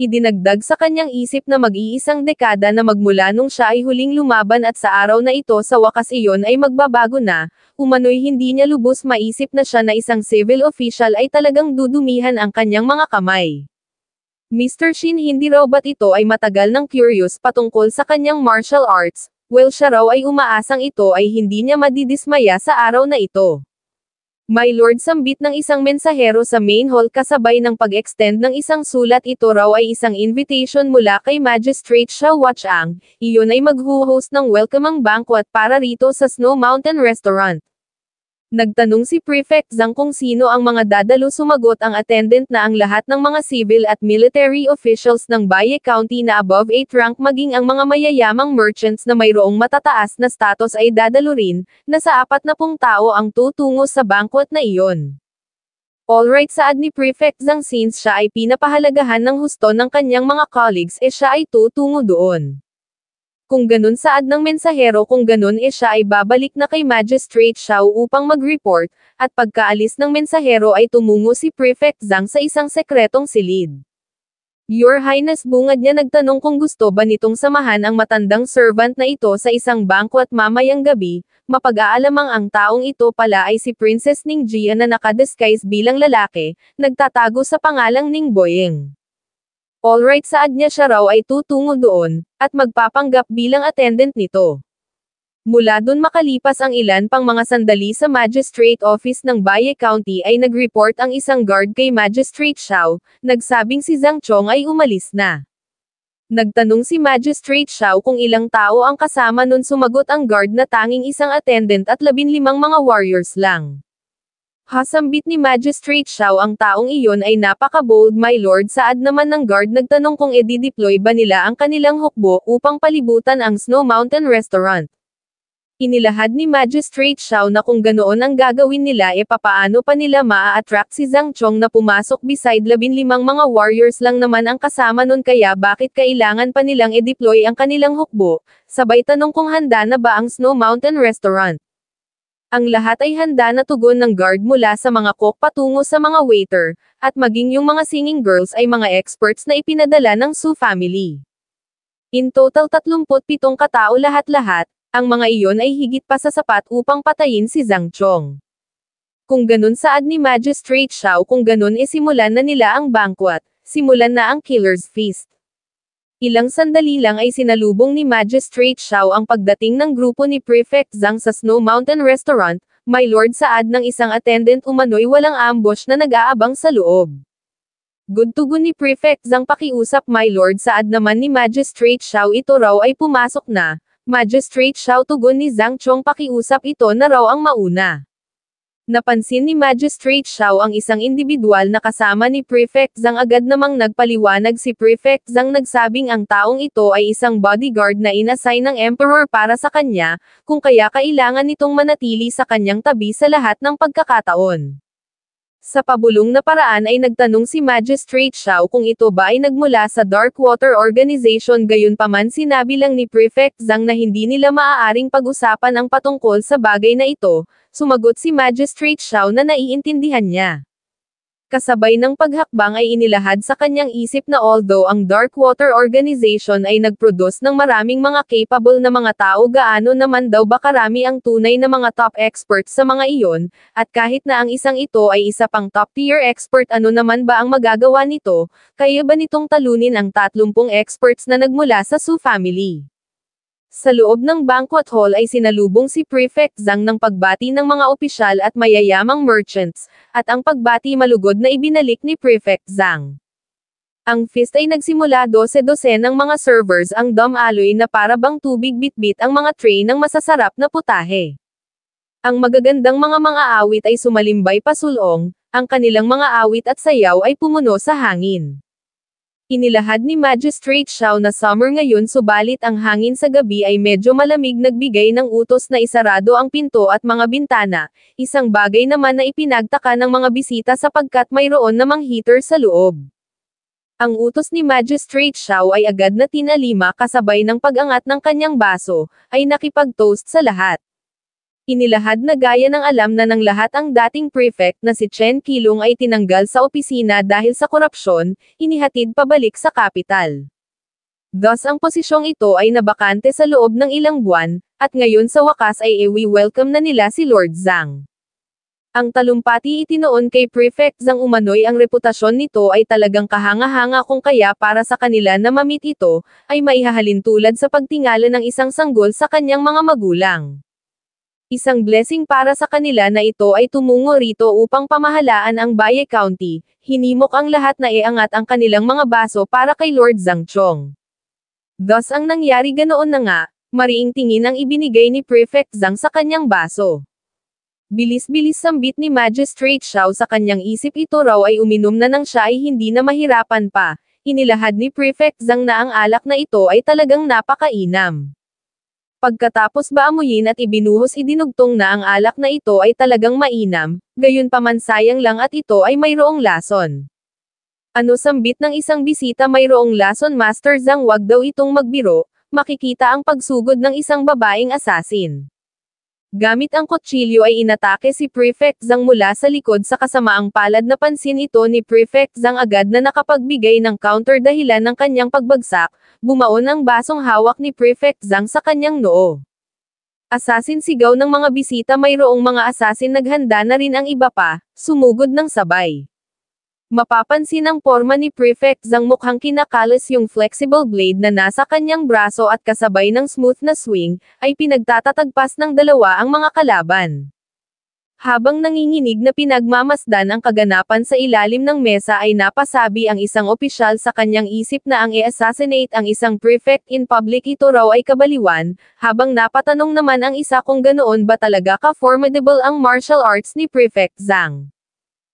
Idinagdag sa kanyang isip na mag-iisang dekada na magmula nung siya ay huling lumaban at sa araw na ito sa wakas iyon ay magbabago na, umano'y hindi niya lubos maisip na siya na isang civil official ay talagang dudumihan ang kanyang mga kamay. Mr. Shin hindi raw ba't ito ay matagal ng curious patungkol sa kanyang martial arts, well siya raw ay umaasang ito ay hindi niya madidismaya sa araw na ito. My Lord sambit ng isang mensahero sa main hall kasabay ng pag-extend ng isang sulat ito raw ay isang invitation mula kay Magistrate Xiao Wachang, iyon ay magho-host ng welcoming banquet para rito sa Snow Mountain Restaurant. Nagtanong si Prefect Zhang kung sino ang mga dadalo sumagot ang attendant na ang lahat ng mga civil at military officials ng Baye County na above 8 rank maging ang mga mayayamang merchants na mayroong matataas na status ay dadalo rin, na sa 40 tao ang tutungo sa banquet na iyon. Alright saad ni Prefect Zhang since siya ay pinapahalagahan ng husto ng kanyang mga colleagues siya ay tutungo doon. Kung ganun saad ng mensahero kung ganun siya ay babalik na kay Magistrate Xiao upang mag-report, at pagkaalis ng mensahero ay tumungo si Prefect Zhang sa isang sekretong silid. Your Highness bungad niya nagtanong kung gusto ba nitong samahan ang matandang servant na ito sa isang banquet mamayang gabi, mapag-aalamang ang taong ito pala ay si Princess Ning Jia na nakadisguise bilang lalaki, nagtatago sa pangalang Ning Boyeng. Alright saad niya siya raw ay tutungo doon, at magpapanggap bilang attendant nito. Mula doon makalipas ang ilan pang mga sandali sa Magistrate Office ng Baye County ay nag-report ang isang guard kay Magistrate Xiao, nagsabing si Zhang Chong ay umalis na. Nagtanong si Magistrate Xiao kung ilang tao ang kasama nun sumagot ang guard na tanging isang attendant at 15 mga warriors lang. Hasambit ni Magistrate Xiao ang taong iyon ay napaka-bold my lord. Saad naman ng guard nagtanong kung edi-deploy ba nila ang kanilang hukbo upang palibutan ang Snow Mountain Restaurant. Inilahad ni Magistrate Xiao na kung ganoon ang gagawin nila papaano pa nila maa-attract si Zhang Chong na pumasok beside 15 mga warriors lang naman ang kasama nun kaya bakit kailangan pa nilang e-deploy ang kanilang hukbo, sabay tanong kung handa na ba ang Snow Mountain Restaurant. Ang lahat ay handa na tugon ng guard mula sa mga cook patungo sa mga waiter, at maging yung mga singing girls ay mga experts na ipinadala ng Su family. In total 37 katao lahat-lahat, ang mga iyon ay higit pa sa sapat upang patayin si Zhang Chong. Kung ganun saad ni Magistrate Xiao kung ganun simulan na nila ang banquet, simulan na ang Killer's Feast. Ilang sandali lang ay sinalubong ni Magistrate Xiao ang pagdating ng grupo ni Prefect Zhang sa Snow Mountain Restaurant, my lord saad ng isang attendant umano'y walang ambush na nag-aabang sa loob. Good to go ni Prefect Zhang pakiusap my lord saad naman ni Magistrate Xiao ito raw ay pumasok na, Magistrate Xiao tugon ni Zhang Chong pakiusap ito na raw ang mauna. Napansin ni Magistrate Xiao ang isang individual na kasama ni Prefect Zhang agad namang nagpaliwanag si Prefect Zhang nagsabing ang taong ito ay isang bodyguard na inassign ng Emperor para sa kanya, kung kaya kailangan nitong manatili sa kanyang tabi sa lahat ng pagkakataon. Sa pabulong na paraan ay nagtanong si Magistrate Xiao kung ito ba ay nagmula sa Darkwater Organization gayunpaman sinabi lang ni Prefect Zhang na hindi nila maaaring pag-usapan ang patungkol sa bagay na ito, sumagot si Magistrate Xiao na naiintindihan niya. Kasabay ng paghakbang ay inilahad sa kanyang isip na although ang Darkwater Organization ay nag-produce ng maraming mga capable na mga tao gaano naman daw ba karami ang tunay na mga top experts sa mga iyon, at kahit na ang isang ito ay isa pang top tier expert ano naman ba ang magagawa nito, kaya ba nitong talunin ang 30 experts na nagmula sa Su family. Sa loob ng banquet hall ay sinalubong si Prefect Zhang ng pagbati ng mga opisyal at mayayamang merchants, at ang pagbati malugod na ibinalik ni Prefect Zhang. Ang feast ay nagsimula 12-12 ng mga servers ang dumaloy na para bang tubig bitbit ang mga tray ng masasarap na putahe. Ang magagandang mga awit ay sumalimbay pasulong, ang kanilang mga awit at sayaw ay pumuno sa hangin. Inilahad ni Magistrate Xiao na summer ngayon subalit ang hangin sa gabi ay medyo malamig nagbigay ng utos na isarado ang pinto at mga bintana, isang bagay naman na ipinagtaka ng mga bisita sapagkat mayroon namang heater sa loob. Ang utos ni Magistrate Xiao ay agad na tinalima kasabay ng pag-angat ng kanyang baso, ay nakipag-toast sa lahat. Inilahad na gaya ng alam na ng lahat ang dating prefect na si Chen Qilong ay tinanggal sa opisina dahil sa korupsyon, inihatid pabalik sa kapital. Thus ang posisyong ito ay nabakante sa loob ng ilang buwan, at ngayon sa wakas ay welcome na nila si Lord Zhang. Ang talumpati itinoon kay Prefect Zhang umano'y ang reputasyon nito ay talagang kahanga-hanga kung kaya para sa kanila na mamit ito, ay maihahalin tulad sa pagtingala ng isang sanggol sa kanyang mga magulang. Isang blessing para sa kanila na ito ay tumungo rito upang pamahalaan ang Baye County, hinimok ang lahat na iangat ang kanilang mga baso para kay Lord Zhang Chong. Thus ang nangyari ganoon na nga, mariing tingin ang ibinigay ni Prefect Zhang sa kanyang baso. Bilis-bilis sambit ni Magistrate Xiao sa kanyang isip ito raw ay uminom na nang siya ay hindi na mahirapan pa, inilahad ni Prefect Zhang na ang alak na ito ay talagang napakainam. Pagkatapos ba amuyin at ibinuhos idinugtong na ang alak na ito ay talagang mainam, gayunpaman sayang lang at ito ay mayroong lason. Ano sambit ng isang bisita mayroong lason Master Zhang wag daw itong magbiro, makikita ang pagsugod ng isang babaeng assassin. Gamit ang kutsilyo ay inatake si Prefect Zhang mula sa likod sa kasamaang palad na pansin ito ni Prefect Zhang agad na nakapagbigay ng counter dahilan ng kanyang pagbagsak, bumaon ang basong hawak ni Prefect Zhang sa kanyang noo. Assassin sigaw ng mga bisita mayroong mga assassin naghanda na rin ang iba pa, sumugod ng sabay. Mapapansin ang porma ni Prefect Zhang mukhang kinakalas yung flexible blade na nasa kanyang braso at kasabay ng smooth na swing, ay pinagtatatagpas ng dalawa ang mga kalaban. Habang nanginginig na pinagmamasdan ang kaganapan sa ilalim ng mesa ay napasabi ang isang opisyal sa kanyang isip na ang i-assassinate ang isang prefect in public ito raw ay kabaliwan, habang napatanong naman ang isa kung ganoon ba talaga ka-formidable ang martial arts ni Prefect Zhang.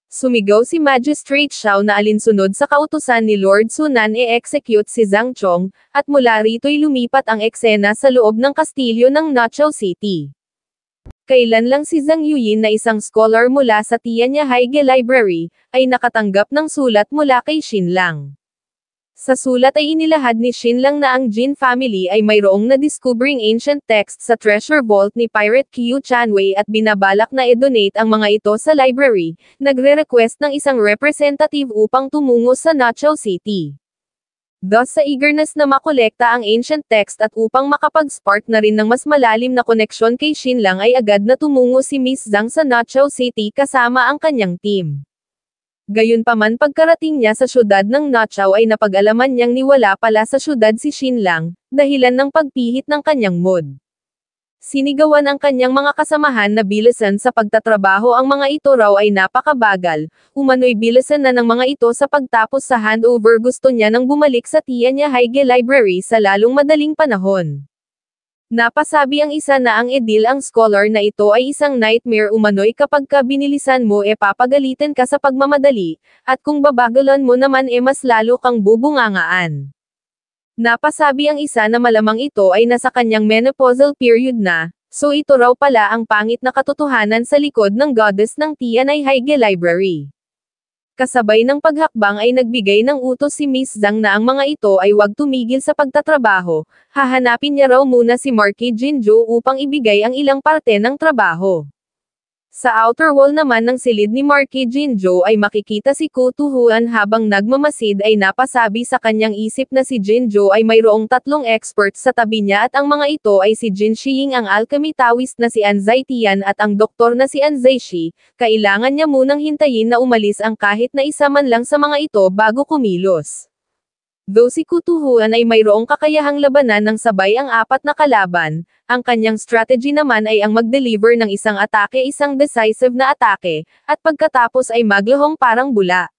Sumigaw si Magistrate Xiao na alinsunod sa kautusan ni Lord Sunan e-execute si Zhang Chong, at mula rito'y lumipat ang eksena sa loob ng kastilyo ng Nochao City. Kailan lang si Zhang Yuyin na isang scholar mula sa Tianya Haige Library, ay nakatanggap ng sulat mula kay Xinlang. Sa sulat ay inilahad ni Xinlang na ang Jin family ay mayroong na-discovering ancient text sa treasure vault ni Pirate Qiu Chanwei at binabalak na i-donate ang mga ito sa library, nagre-request ng isang representative upang tumungo sa Nochao City. Thus sa eagerness na makolekta ang ancient text at upang makapag-spark na rin ng mas malalim na koneksyon kay Xinlang ay agad na tumungo si Miss Zhang sa Nochao City kasama ang kanyang team. Gayunpaman pagkarating niya sa syudad ng Nochao ay napag-alaman niyang niwala pala sa syudad si Xinlang, dahilan ng pagpihit ng kanyang mood. Sinigawan ang kanyang mga kasamahan na bilisan sa pagtatrabaho ang mga ito raw ay napakabagal, umano'y bilisan na ng mga ito sa pagtapos sa handover gusto niya nang bumalik sa Tianya Haige Library sa lalong madaling panahon. Napasabi ang isa na ang edil ang scholar na ito ay isang nightmare umano'y kapag ka binilisan mo papagalitan ka sa pagmamadali, at kung babagalan mo naman mas lalo kang bubungangaan. Napasabi ang isa na malamang ito ay nasa kanyang menopausal period na, so ito raw pala ang pangit na katotohanan sa likod ng goddess ng Tianai Haige Library. Kasabay ng paghakbang ay nagbigay ng utos si Miss Zhang na ang mga ito ay huwag tumigil sa pagtatrabaho, hahanapin niya raw muna si Marquis Jinzhou upang ibigay ang ilang parte ng trabaho. Sa outer wall naman ng silid ni Marquis Jinzhou ay makikita si Ku Tuhuan habang nagmamasid ay napasabi sa kanyang isip na si Jinzhou ay mayroong 3 experts sa tabi niya at ang mga ito ay si Jin Xiying ang alchemy Taoist na si Anzai Tian at ang doktor na si Anzai Shi, kailangan niya munang hintayin na umalis ang kahit na isa man lang sa mga ito bago kumilos. Though si Ku Tuhuan ay mayroong kakayahang labanan ng sabay ang 4 na kalaban, ang kanyang strategy naman ay ang mag-deliver ng isang atake isang decisive na atake, at pagkatapos ay maglahong parang bula.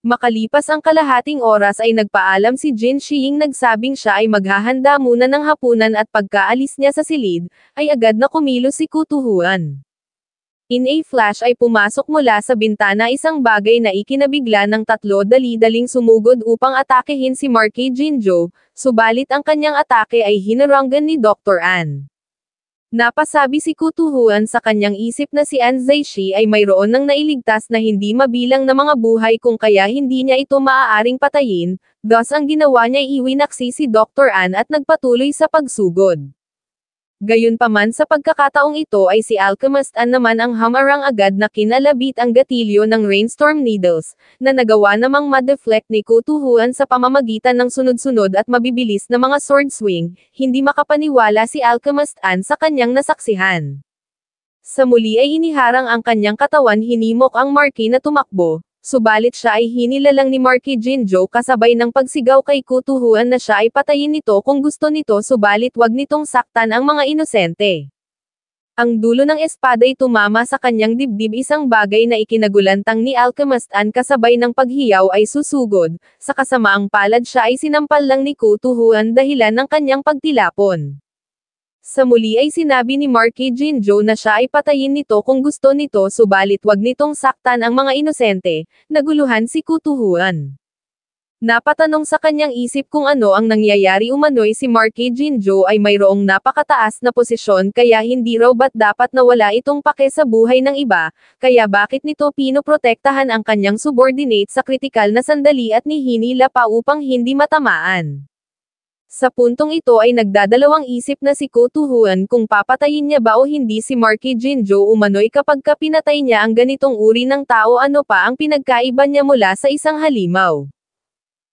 Makalipas ang kalahating oras ay nagpaalam si Jin Xiying nagsabing siya ay maghahanda muna ng hapunan at pagkaalis niya sa silid, ay agad na kumilos si Ku Tuhuan. In a flash ay pumasok mula sa bintana isang bagay na ikinabigla ng 3 dali-daling sumugod upang atakehin si Marquis Jinzhou, subalit ang kanyang atake ay hinaranggan ni Dr. An. Napasabi si Ku Tuhuan sa kanyang isip na si Anzai Shi ay mayroon ng nailigtas na hindi mabilang na mga buhay kung kaya hindi niya ito maaaring patayin, thus ang ginawa niya ay iwinaksi si Dr. An at nagpatuloy sa pagsugod. Gayunpaman sa pagkakataong ito ay si Alchemist An naman ang hamarang agad na kinalabit ang gatilyo ng Rainstorm Needles, na nagawa namang ma-deflect ni Ku Tuhuan sa pamamagitan ng sunod-sunod at mabibilis na mga sword swing, hindi makapaniwala si Alchemist An sa kanyang nasaksihan. Sa muli ay iniharang ang kanyang katawan hinimok ang Marquis na tumakbo, subalit siya ay hinilalang ni Marquis Jinzhou kasabay ng pagsigaw kay Ku Tuhuan na siya ay patayin nito kung gusto nito subalit wag nitong saktan ang mga inosente. Ang dulo ng espada ay tumama sa kanyang dibdib isang bagay na ikinagulantang ni Alchemist An kasabay ng paghiyaw ay susugod, sa kasamaang palad siya ay sinampal lang ni Ku Tuhuan dahilan ng kanyang pagtilapon. Sa muli ay sinabi ni Marquis Jinzhou na siya ay patayin nito kung gusto nito subalit wag nitong saktan ang mga inosente, naguluhan si Ku Tuhuan. Napatanong sa kanyang isip kung ano ang nangyayari umano'y si Marquis Jinzhou ay mayroong napakataas na posisyon kaya hindi raw ba't dapat na wala itong pake sa buhay ng iba, kaya bakit nito pinoprotektahan ang kanyang subordinate sa kritikal na sandali at nihinila pa upang hindi matamaan. Sa puntong ito ay nagdadalawang isip na si Ku Tuhuan kung papatayin niya ba o hindi si Marquis Jinzhou umano'y kapag ka pinatay niya ang ganitong uri ng tao ano pa ang pinagkaiba niya mula sa isang halimaw.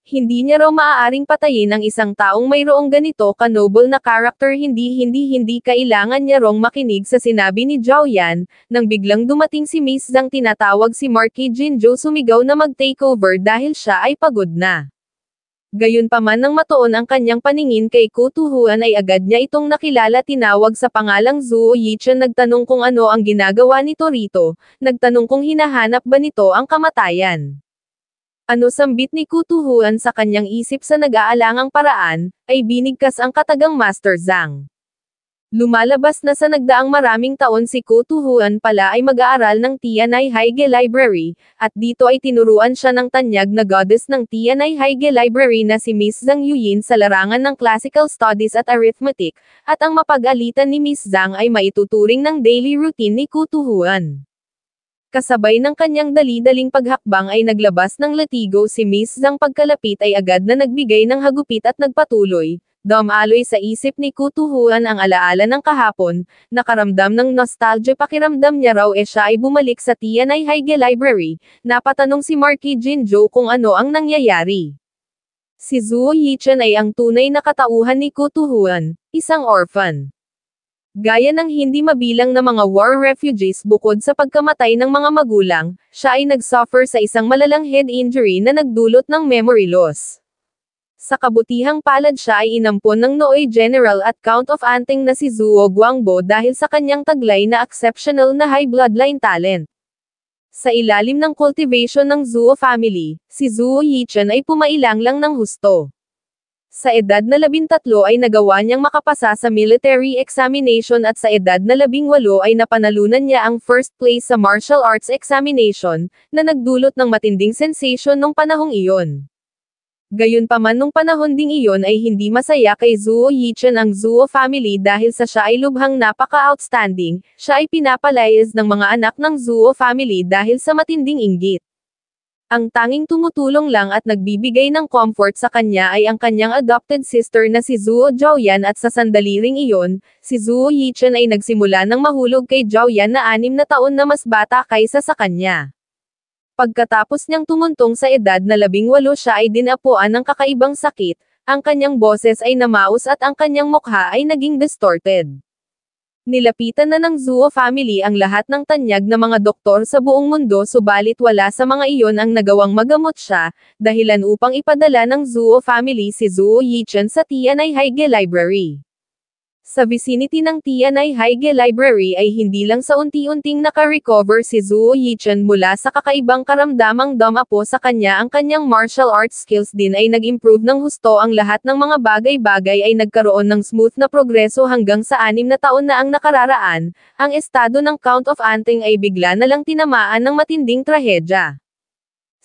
Hindi niya raw maaaring patayin ang isang taong mayroong ganito ka-noble na character hindi kailangan niya rong makinig sa sinabi ni Zhao Yan, nang biglang dumating si Miss Zhang tinatawag si Marquis Jinzhou sumigaw na mag-takeover dahil siya ay pagod na. Gayunpaman nang matuon ang kanyang paningin kay Kutuhuan ay agad niya itong nakilala, tinawag sa pangalang Zuo Yichen, nagtanong kung ano ang ginagawa nito rito, nagtanong kung hinahanap ba nito ang kamatayan. Ano sambit ni Kutuhuan sa kanyang isip sa nag-aalangang paraan, ay binigkas ang katagang Master Zhang. Lumalabas na sa nagdaang maraming taon si Kutuhuan pala ay mag-aaral ng Tianai Haige Library, at dito ay tinuruan siya ng tanyag na goddess ng Tianai Haige Library na si Miss Zhang Yuyin sa larangan ng Classical Studies at Arithmetic, at ang mapag-alitan ni Miss Zhang ay maituturing ng daily routine ni Kutuhuan. Kasabay ng kanyang dali-daling paghakbang ay naglabas ng latigo si Miss Zhang, pagkalapit ay agad na nagbigay ng hagupit at nagpatuloy. Dumaloy sa isip ni Kutuhuan ang alaala ng kahapon, nakaramdam ng nostalgia, pakiramdam niya raw siya ay bumalik sa Tianai Haige Library, napatanong si Marquis Jinzhou kung ano ang nangyayari. Si Zuo Yichen ay ang tunay na katauhan ni Kutuhuan, isang orphan. Gaya ng hindi mabilang na mga war refugees, bukod sa pagkamatay ng mga magulang, siya ay nagsuffer sa isang malalang head injury na nagdulot ng memory loss. Sa kabutihang palad siya ay inampon ng Noe General at Count of Anting na si Zuo Guangbo dahil sa kanyang taglay na exceptional na high bloodline talent. Sa ilalim ng cultivation ng Zuo family, si Zuo Yichen ay pumailang lang ng husto. Sa edad na 13 ay nagawa niyang makapasa sa military examination at sa edad na 18 ay napanalunan niya ang first place sa martial arts examination, na nagdulot ng matinding sensation nung panahong iyon. Gayunpaman nung panahon ding iyon ay hindi masaya kay Zuo Yichen ang Zuo family dahil sa siya ay lubhang napaka-outstanding, siya ay pinapalayas ng mga anak ng Zuo family dahil sa matinding inggit. Ang tanging tumutulong lang at nagbibigay ng comfort sa kanya ay ang kanyang adopted sister na si Zuo Zhaoyan, at sa sandali ring iyon, si Zuo Yichen ay nagsimula ng mahulog kay Zhaoyan na 6 na taon na mas bata kaysa sa kanya. Pagkatapos niyang tumuntong sa edad na 18 siya ay dinapuan ng kakaibang sakit, ang kanyang boses ay namaos at ang kanyang mukha ay naging distorted. Nilapitan na ng Zuo family ang lahat ng tanyag na mga doktor sa buong mundo, subalit wala sa mga iyon ang nagawang magamot siya, dahilan upang ipadala ng Zuo family si Zuo Yichen sa Tianai Haige Library. Sa vicinity ng Tianai Haige Library ay hindi lang sa unti-unting naka-recover si Zuo Yichen mula sa kakaibang karamdamang dumapo sa kanya ang kanyang martial arts skills, din ay nag-improve ng husto, ang lahat ng mga bagay-bagay ay nagkaroon ng smooth na progreso hanggang sa 6 na taon na ang nakararaan, ang estado ng Count of Anting ay bigla na lang tinamaan ng matinding trahedya.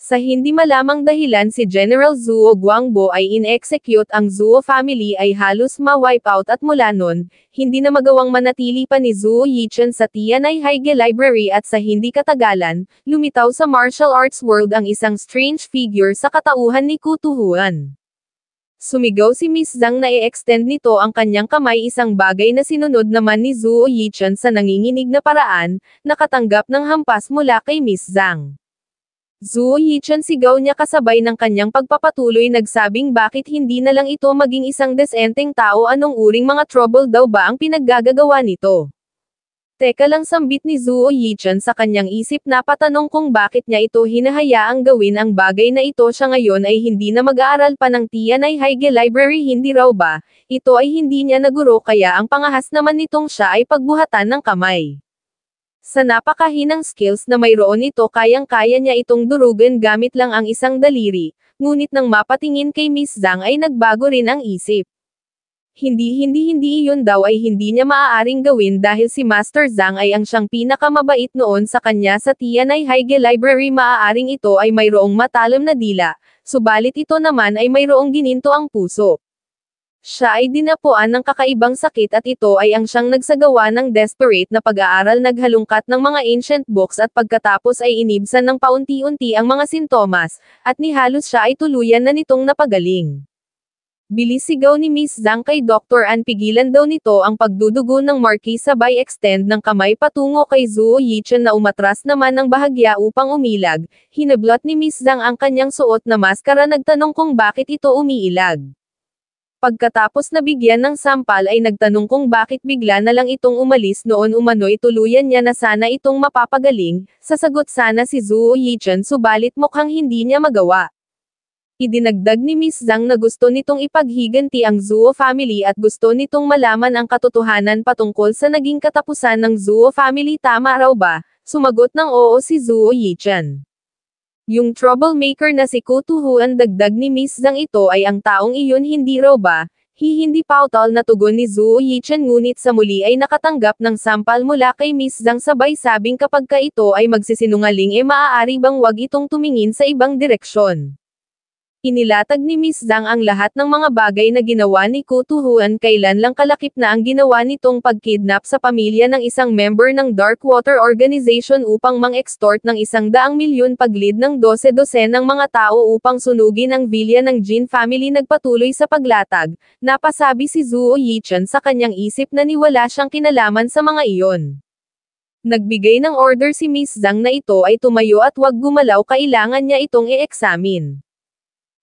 Sa hindi malamang dahilan si General Zuo Guangbo ay in-execute, ang Zuo family ay halos ma-wipe out at mula nun, hindi na magawang manatili pa ni Zuo Yichen sa Tianai Haige Library, at sa hindi katagalan, lumitaw sa martial arts world ang isang strange figure sa katauhan ni Kutuhuan. Sumigaw si Miss Zhang na i-extend nito ang kanyang kamay, isang bagay na sinunod naman ni Zuo Yichen sa nanginginig na paraan, nakatanggap ng hampas mula kay Miss Zhang. Zuo Yichen, sigaw niya kasabay ng kanyang pagpapatuloy, nagsabing bakit hindi na lang ito maging isang desenteng tao, anong uring mga trouble daw ba ang pinaggagawa nito? Teka lang, sambit ni Zuo Yichen sa kanyang isip, napatanong kung bakit niya ito hinahayaang gawin ang bagay na ito, siya ngayon ay hindi na mag-aaral pa ng Tianai Haige Library, hindi raw ba, ito ay hindi niya naguro, kaya ang pangahas naman nitong siya ay pagbuhatan ng kamay. Sa napakahinang skills na mayroon ito, kayang-kaya niya itong durugan gamit lang ang isang daliri, ngunit nang mapatingin kay Miss Zhang ay nagbago rin ang isip. Hindi iyon daw ay hindi niya maaaring gawin dahil si Master Zhang ay ang siyang pinakamabait noon sa kanya sa Tianai Haige Library, maaaring ito ay mayroong matalam na dila, subalit ito naman ay mayroong gininto ang puso. Siya ay dinapuan ng kakaibang sakit at ito ay ang siyang nagsagawa ng desperate na pag-aaral, naghalungkat ng mga ancient books at pagkatapos ay inibsan ng paunti-unti ang mga sintomas, at nihalos siya ay tuluyan na nitong napagaling. Bilis sigaw ni Miss Zhang kay Dr. An, pigilan daw nito ang pagdudugo ng Marquis, sabay extend ng kamay patungo kay Zuo Yichen na umatras naman ng bahagya upang umilag, hinablot ni Miss Zhang ang kanyang suot na maskara, nagtanong kung bakit ito umiilag. Pagkatapos na bigyan ng sampal ay nagtanong kung bakit bigla na lang itong umalis, noon umano'y tuluyan niya na sana itong mapapagaling, sasagot sana si Zuo Yichen, subalit mukhang hindi niya magawa. Idinagdag ni Miss Zhang na gusto nitong ipaghiganti ang Zuo family at gusto nitong malaman ang katotohanan patungkol sa naging katapusan ng Zuo family. Tama raw ba? Sumagot ng oo si Zuo Yichen. Yung troublemaker na si Kutuhuan, dagdag ni Miss Zhang, ito ay ang taong iyon, hindi raw ba? Hindi pautal na tugon ni Zuo Yichen, ngunit sa muli ay nakatanggap ng sampal mula kay Miss Zhang, sabay sabing kapag ka ito ay magsisinungaling maaari bang wag itong tumingin sa ibang direksyon. Inilatag ni Miss Zhang ang lahat ng mga bagay na ginawa ni Kutuhuan, kailan lang kalakip na ang ginawa nitong pagkidnap sa pamilya ng isang member ng Darkwater Organization upang mang-extort ng 100 milyon, paglid ng 12 ng mga tao upang sunugin ang villa ng Jin family. Nagpatuloy sa paglatag, napasabi si Zuo Yichen sa kanyang isip na wala siyang kinalaman sa mga iyon. Nagbigay ng order si Miss Zhang na ito ay tumayo at wag gumalaw, kailangan niya itong i-examine.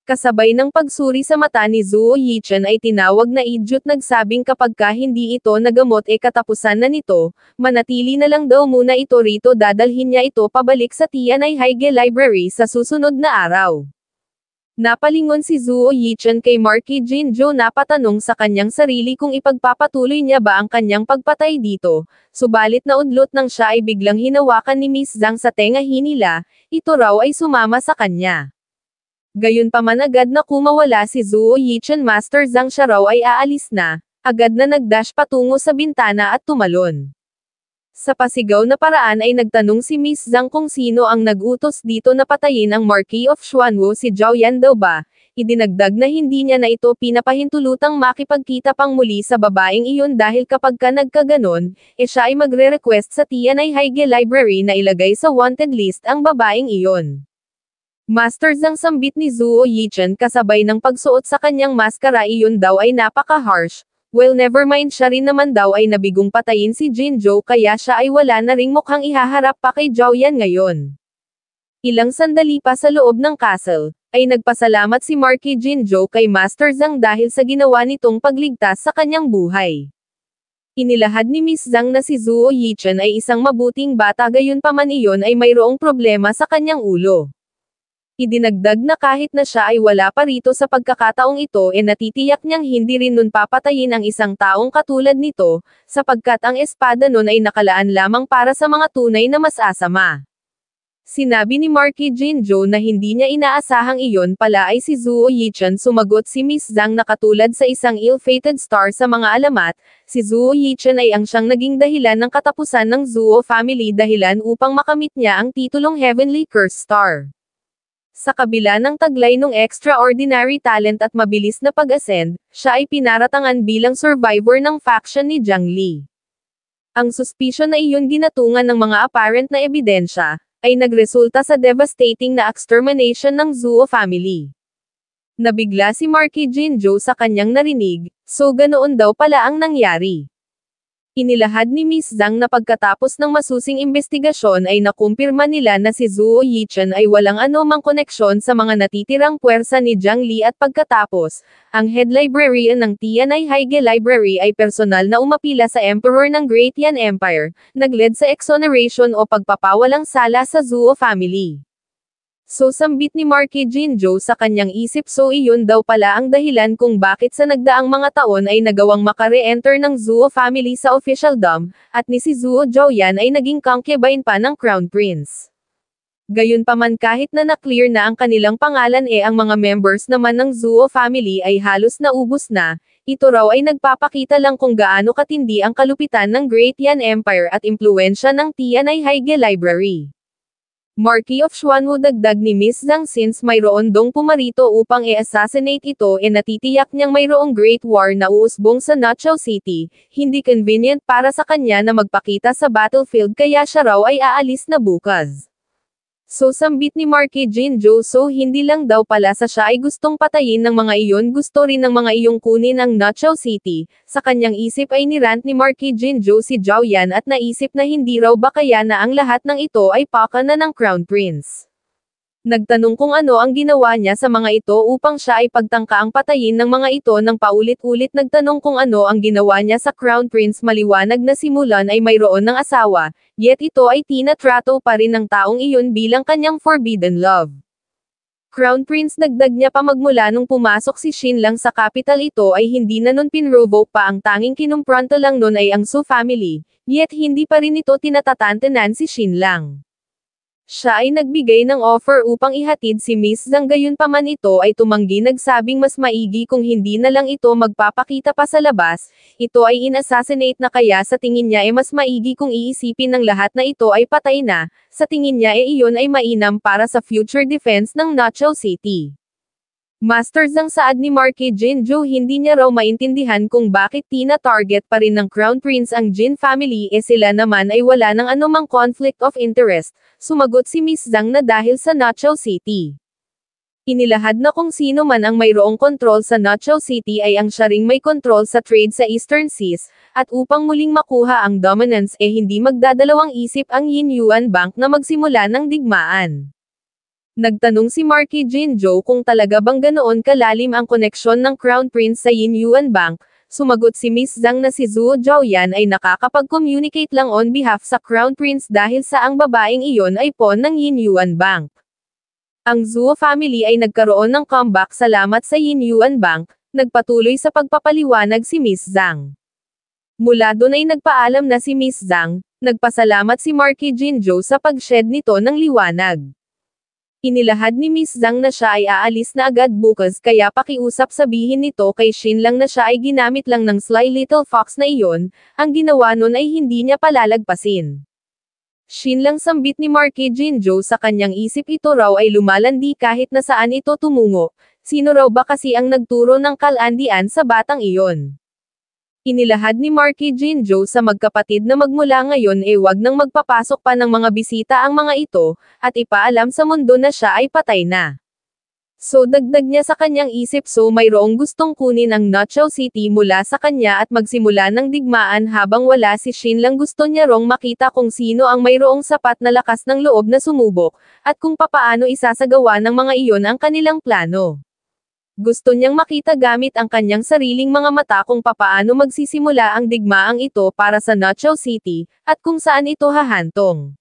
Kasabay ng pagsuri sa mata ni Zuo Yichen ay tinawag na idiot, nagsabing kapag ka hindi ito nagamot katapusan na nito, manatili na lang daw muna ito rito, dadalhin niya ito pabalik sa Tianai Haige Library sa susunod na araw. Napalingon si Zuo Yichen kay Marquis Jinzhou, napatanong sa kanyang sarili kung ipagpapatuloy niya ba ang kanyang pagpatay dito, subalit naudlot nang siya ay biglang hinawakan ni Miss Zhang sa tenga hinila, ito raw ay sumama sa kanya. Gayunpaman agad na kumawala si Zuo Yichen, Master Zhang, siya raw ay aalis na, agad na nagdash patungo sa bintana at tumalon. Sa pasigaw na paraan ay nagtanong si Miss Zhang kung sino ang nag-utos dito na patayin ang Marquis of Xuanwu, si Zhao Yan daw ba? Idinagdag na hindi niya na ito pinapahintulutang makipagkita pang muli sa babaeng iyon dahil kapag ka nagkaganon, siya ay magre-request sa Tianai Haige Library na ilagay sa wanted list ang babaeng iyon. Master Zhang, sambit ni Zuo Yichen kasabay ng pagsuot sa kanyang maskara, iyon daw ay napaka-harsh. Well, never mind, siya rin naman daw ay nabigong patayin si Jinzhou, kaya siya ay wala na ring mukhang ihaharap pa kay Zhao Yan ngayon. Ilang sandali pa sa loob ng castle, ay nagpasalamat si Marquis Jinzhou kay Master Zhang dahil sa ginawa nitong pagligtas sa kanyang buhay. Inilahad ni Miss Zhang na si Zuo Yichen ay isang mabuting bata, gayunpaman iyon ay mayroong problema sa kanyang ulo. Idinagdag na kahit na siya ay wala pa rito sa pagkakataong ito, natitiyak niyang hindi rin nun papatayin ang isang taong katulad nito, sapagkat ang espada nun ay nakalaan lamang para sa mga tunay na masasama. Sinabi ni Marquis Jinzhou na hindi niya inaasahang iyon pala ay si Zuo Yichen. Sumagot si Miss Zhang na katulad sa isang ill-fated star sa mga alamat, si Zuo Yichen ay ang siyang naging dahilan ng katapusan ng Zuo family, dahilan upang makamit niya ang titulong Heavenly Curse Star. Sa kabila ng taglay ng extraordinary talent at mabilis na pag-ascend, siya ay pinaratangan bilang survivor ng faction ni Zhang Li. Ang suspisyon na iyon, ginatungan ng mga apparent na ebidensya, ay nagresulta sa devastating na extermination ng Zuo family. Nabigla si Marquis Jinzhou sa kanyang narinig, so ganoon daw pala ang nangyari. Inilahad ni Miss Zhang na pagkatapos ng masusing investigasyon ay nakumpirma nila na si Zuo Yichen ay walang anumang koneksyon sa mga natitirang puwersa ni Zhang Li, at pagkatapos, ang head librarian ng Tianai Haige Library ay personal na umapila sa Emperor ng Great Yan Empire, nagled sa exoneration o pagpapawalang sala sa Zuo family. So sambit ni Marquis Jinzhou sa kanyang isip, so iyon daw pala ang dahilan kung bakit sa nagdaang mga taon ay nagawang makare-enter ng Zuo family sa officialdom, at ni si Zuo Zhaoyan ay naging concubine pa ng Crown Prince. Gayunpaman, kahit na na-clear na ang kanilang pangalan, ang mga members naman ng Zuo family ay halos naubos na, ito raw ay nagpapakita lang kung gaano katindi ang kalupitan ng Great Yan Empire at impluwensya ng Tianai Haige Library. Marquis of Xuanwu, dagdag ni Miss Zhang, since mayroon dong pumarito upang i-assassinate ito, natitiyak niyang mayroong Great War na uusbong sa Nochao City, hindi convenient para sa kanya na magpakita sa battlefield, kaya siya raw ay aalis na bukas. So sambit ni Marquis Jinzhou, so hindi lang daw pala sa siya ay gustong patayin ng mga iyon, gusto rin ng mga iyong kunin ang Nochao City. Sa kanyang isip ay nirant ni Marquis Jinzhou si Zhao Yan at naisip na hindi raw ba kaya na ang lahat ng ito ay paka na ng Crown Prince. Nagtanong kung ano ang ginawa niya sa mga ito upang siya ay pagtangka ang patayin ng mga ito nang paulit-ulit nagtanong kung ano ang ginawa niya sa Crown Prince. Maliwanag na si Mulan ay mayroon ng asawa, yet ito ay tinatrato pa rin ng taong iyon bilang kanyang forbidden love. Crown Prince dagdag niya pa magmula nung pumasok si Shin lang sa capital ito ay hindi na nun pinrovoke pa ang tanging kinumpronto lang nun ay ang Su family, yet hindi pa rin ito tinatatantanan si Shin lang. Siya ay nagbigay ng offer upang ihatid si Miss Zhang, gayunpaman ito ay tumanggi, nagsabing mas maigi kung hindi na lang ito magpapakita pa sa labas, ito ay in-assassinate na kaya sa tingin niya ay mas maigi kung iisipin ng lahat na ito ay patay na, sa tingin niya iyon ay mainam para sa future defense ng Nochao City. Master Zhang, saad ni Marquis Jinzhou, hindi niya raw maintindihan kung bakit tina-target pa rin ng Crown Prince ang Jin family, sila naman ay wala ng anumang conflict of interest, sumagot si Miss Zhang na dahil sa Nochao City. Inilahad na kung sino man ang mayroong kontrol sa Nochao City ay ang siya ring may kontrol sa trade sa Eastern Seas, at upang muling makuha ang dominance hindi magdadalawang isip ang Yin Yuan Bank na magsimula ng digmaan. Nagtanong si Marquis Jinzhou kung talaga bang ganoon kalalim ang koneksyon ng Crown Prince sa Yin Yuan Bank, sumagot si Miss Zhang na si Zhuo Zhaoyan ay nakakapag-communicate lang on behalf sa Crown Prince dahil sa ang babaeng iyon ay pawn ng Yin Yuan Bank. Ang Zhuo family ay nagkaroon ng comeback salamat sa Yin Yuan Bank, nagpatuloy sa pagpapaliwanag si Miss Zhang. Mula doon ay nagpaalam na si Miss Zhang, nagpasalamat si Marquis Jinzhou sa pag-shed nito ng liwanag. Inilahad ni Miss Zhang na siya ay aalis na agad bukas, kaya pakiusap sabihin nito kay Shin lang na siya ay ginamit lang ng sly little fox na iyon, ang ginawa nun ay hindi niya palalagpasin. Shin lang, sambit ni Marquis Jinzhou, sa kanyang isip ito raw ay lumalandi kahit na saan ito tumungo, sino raw ba kasi ang nagturo ng kalandian sa batang iyon. Inilahad ni Marquis Jinzhou sa magkapatid na magmula ngayon wag nang magpapasok pa ng mga bisita ang mga ito, at ipaalam sa mundo na siya ay patay na. So dagdag niya sa kanyang isip, so mayroong gustong kunin ang Nochao City mula sa kanya at magsimula ng digmaan habang wala si Shin lang, gusto niya rong makita kung sino ang mayroong sapat na lakas ng loob na sumubok, at kung papaano isasagawa ng mga iyon ang kanilang plano. Gusto niyang makita gamit ang kanyang sariling mga mata kung papaano magsisimula ang digmaang ito para sa Nochao City, at kung saan ito hahantong.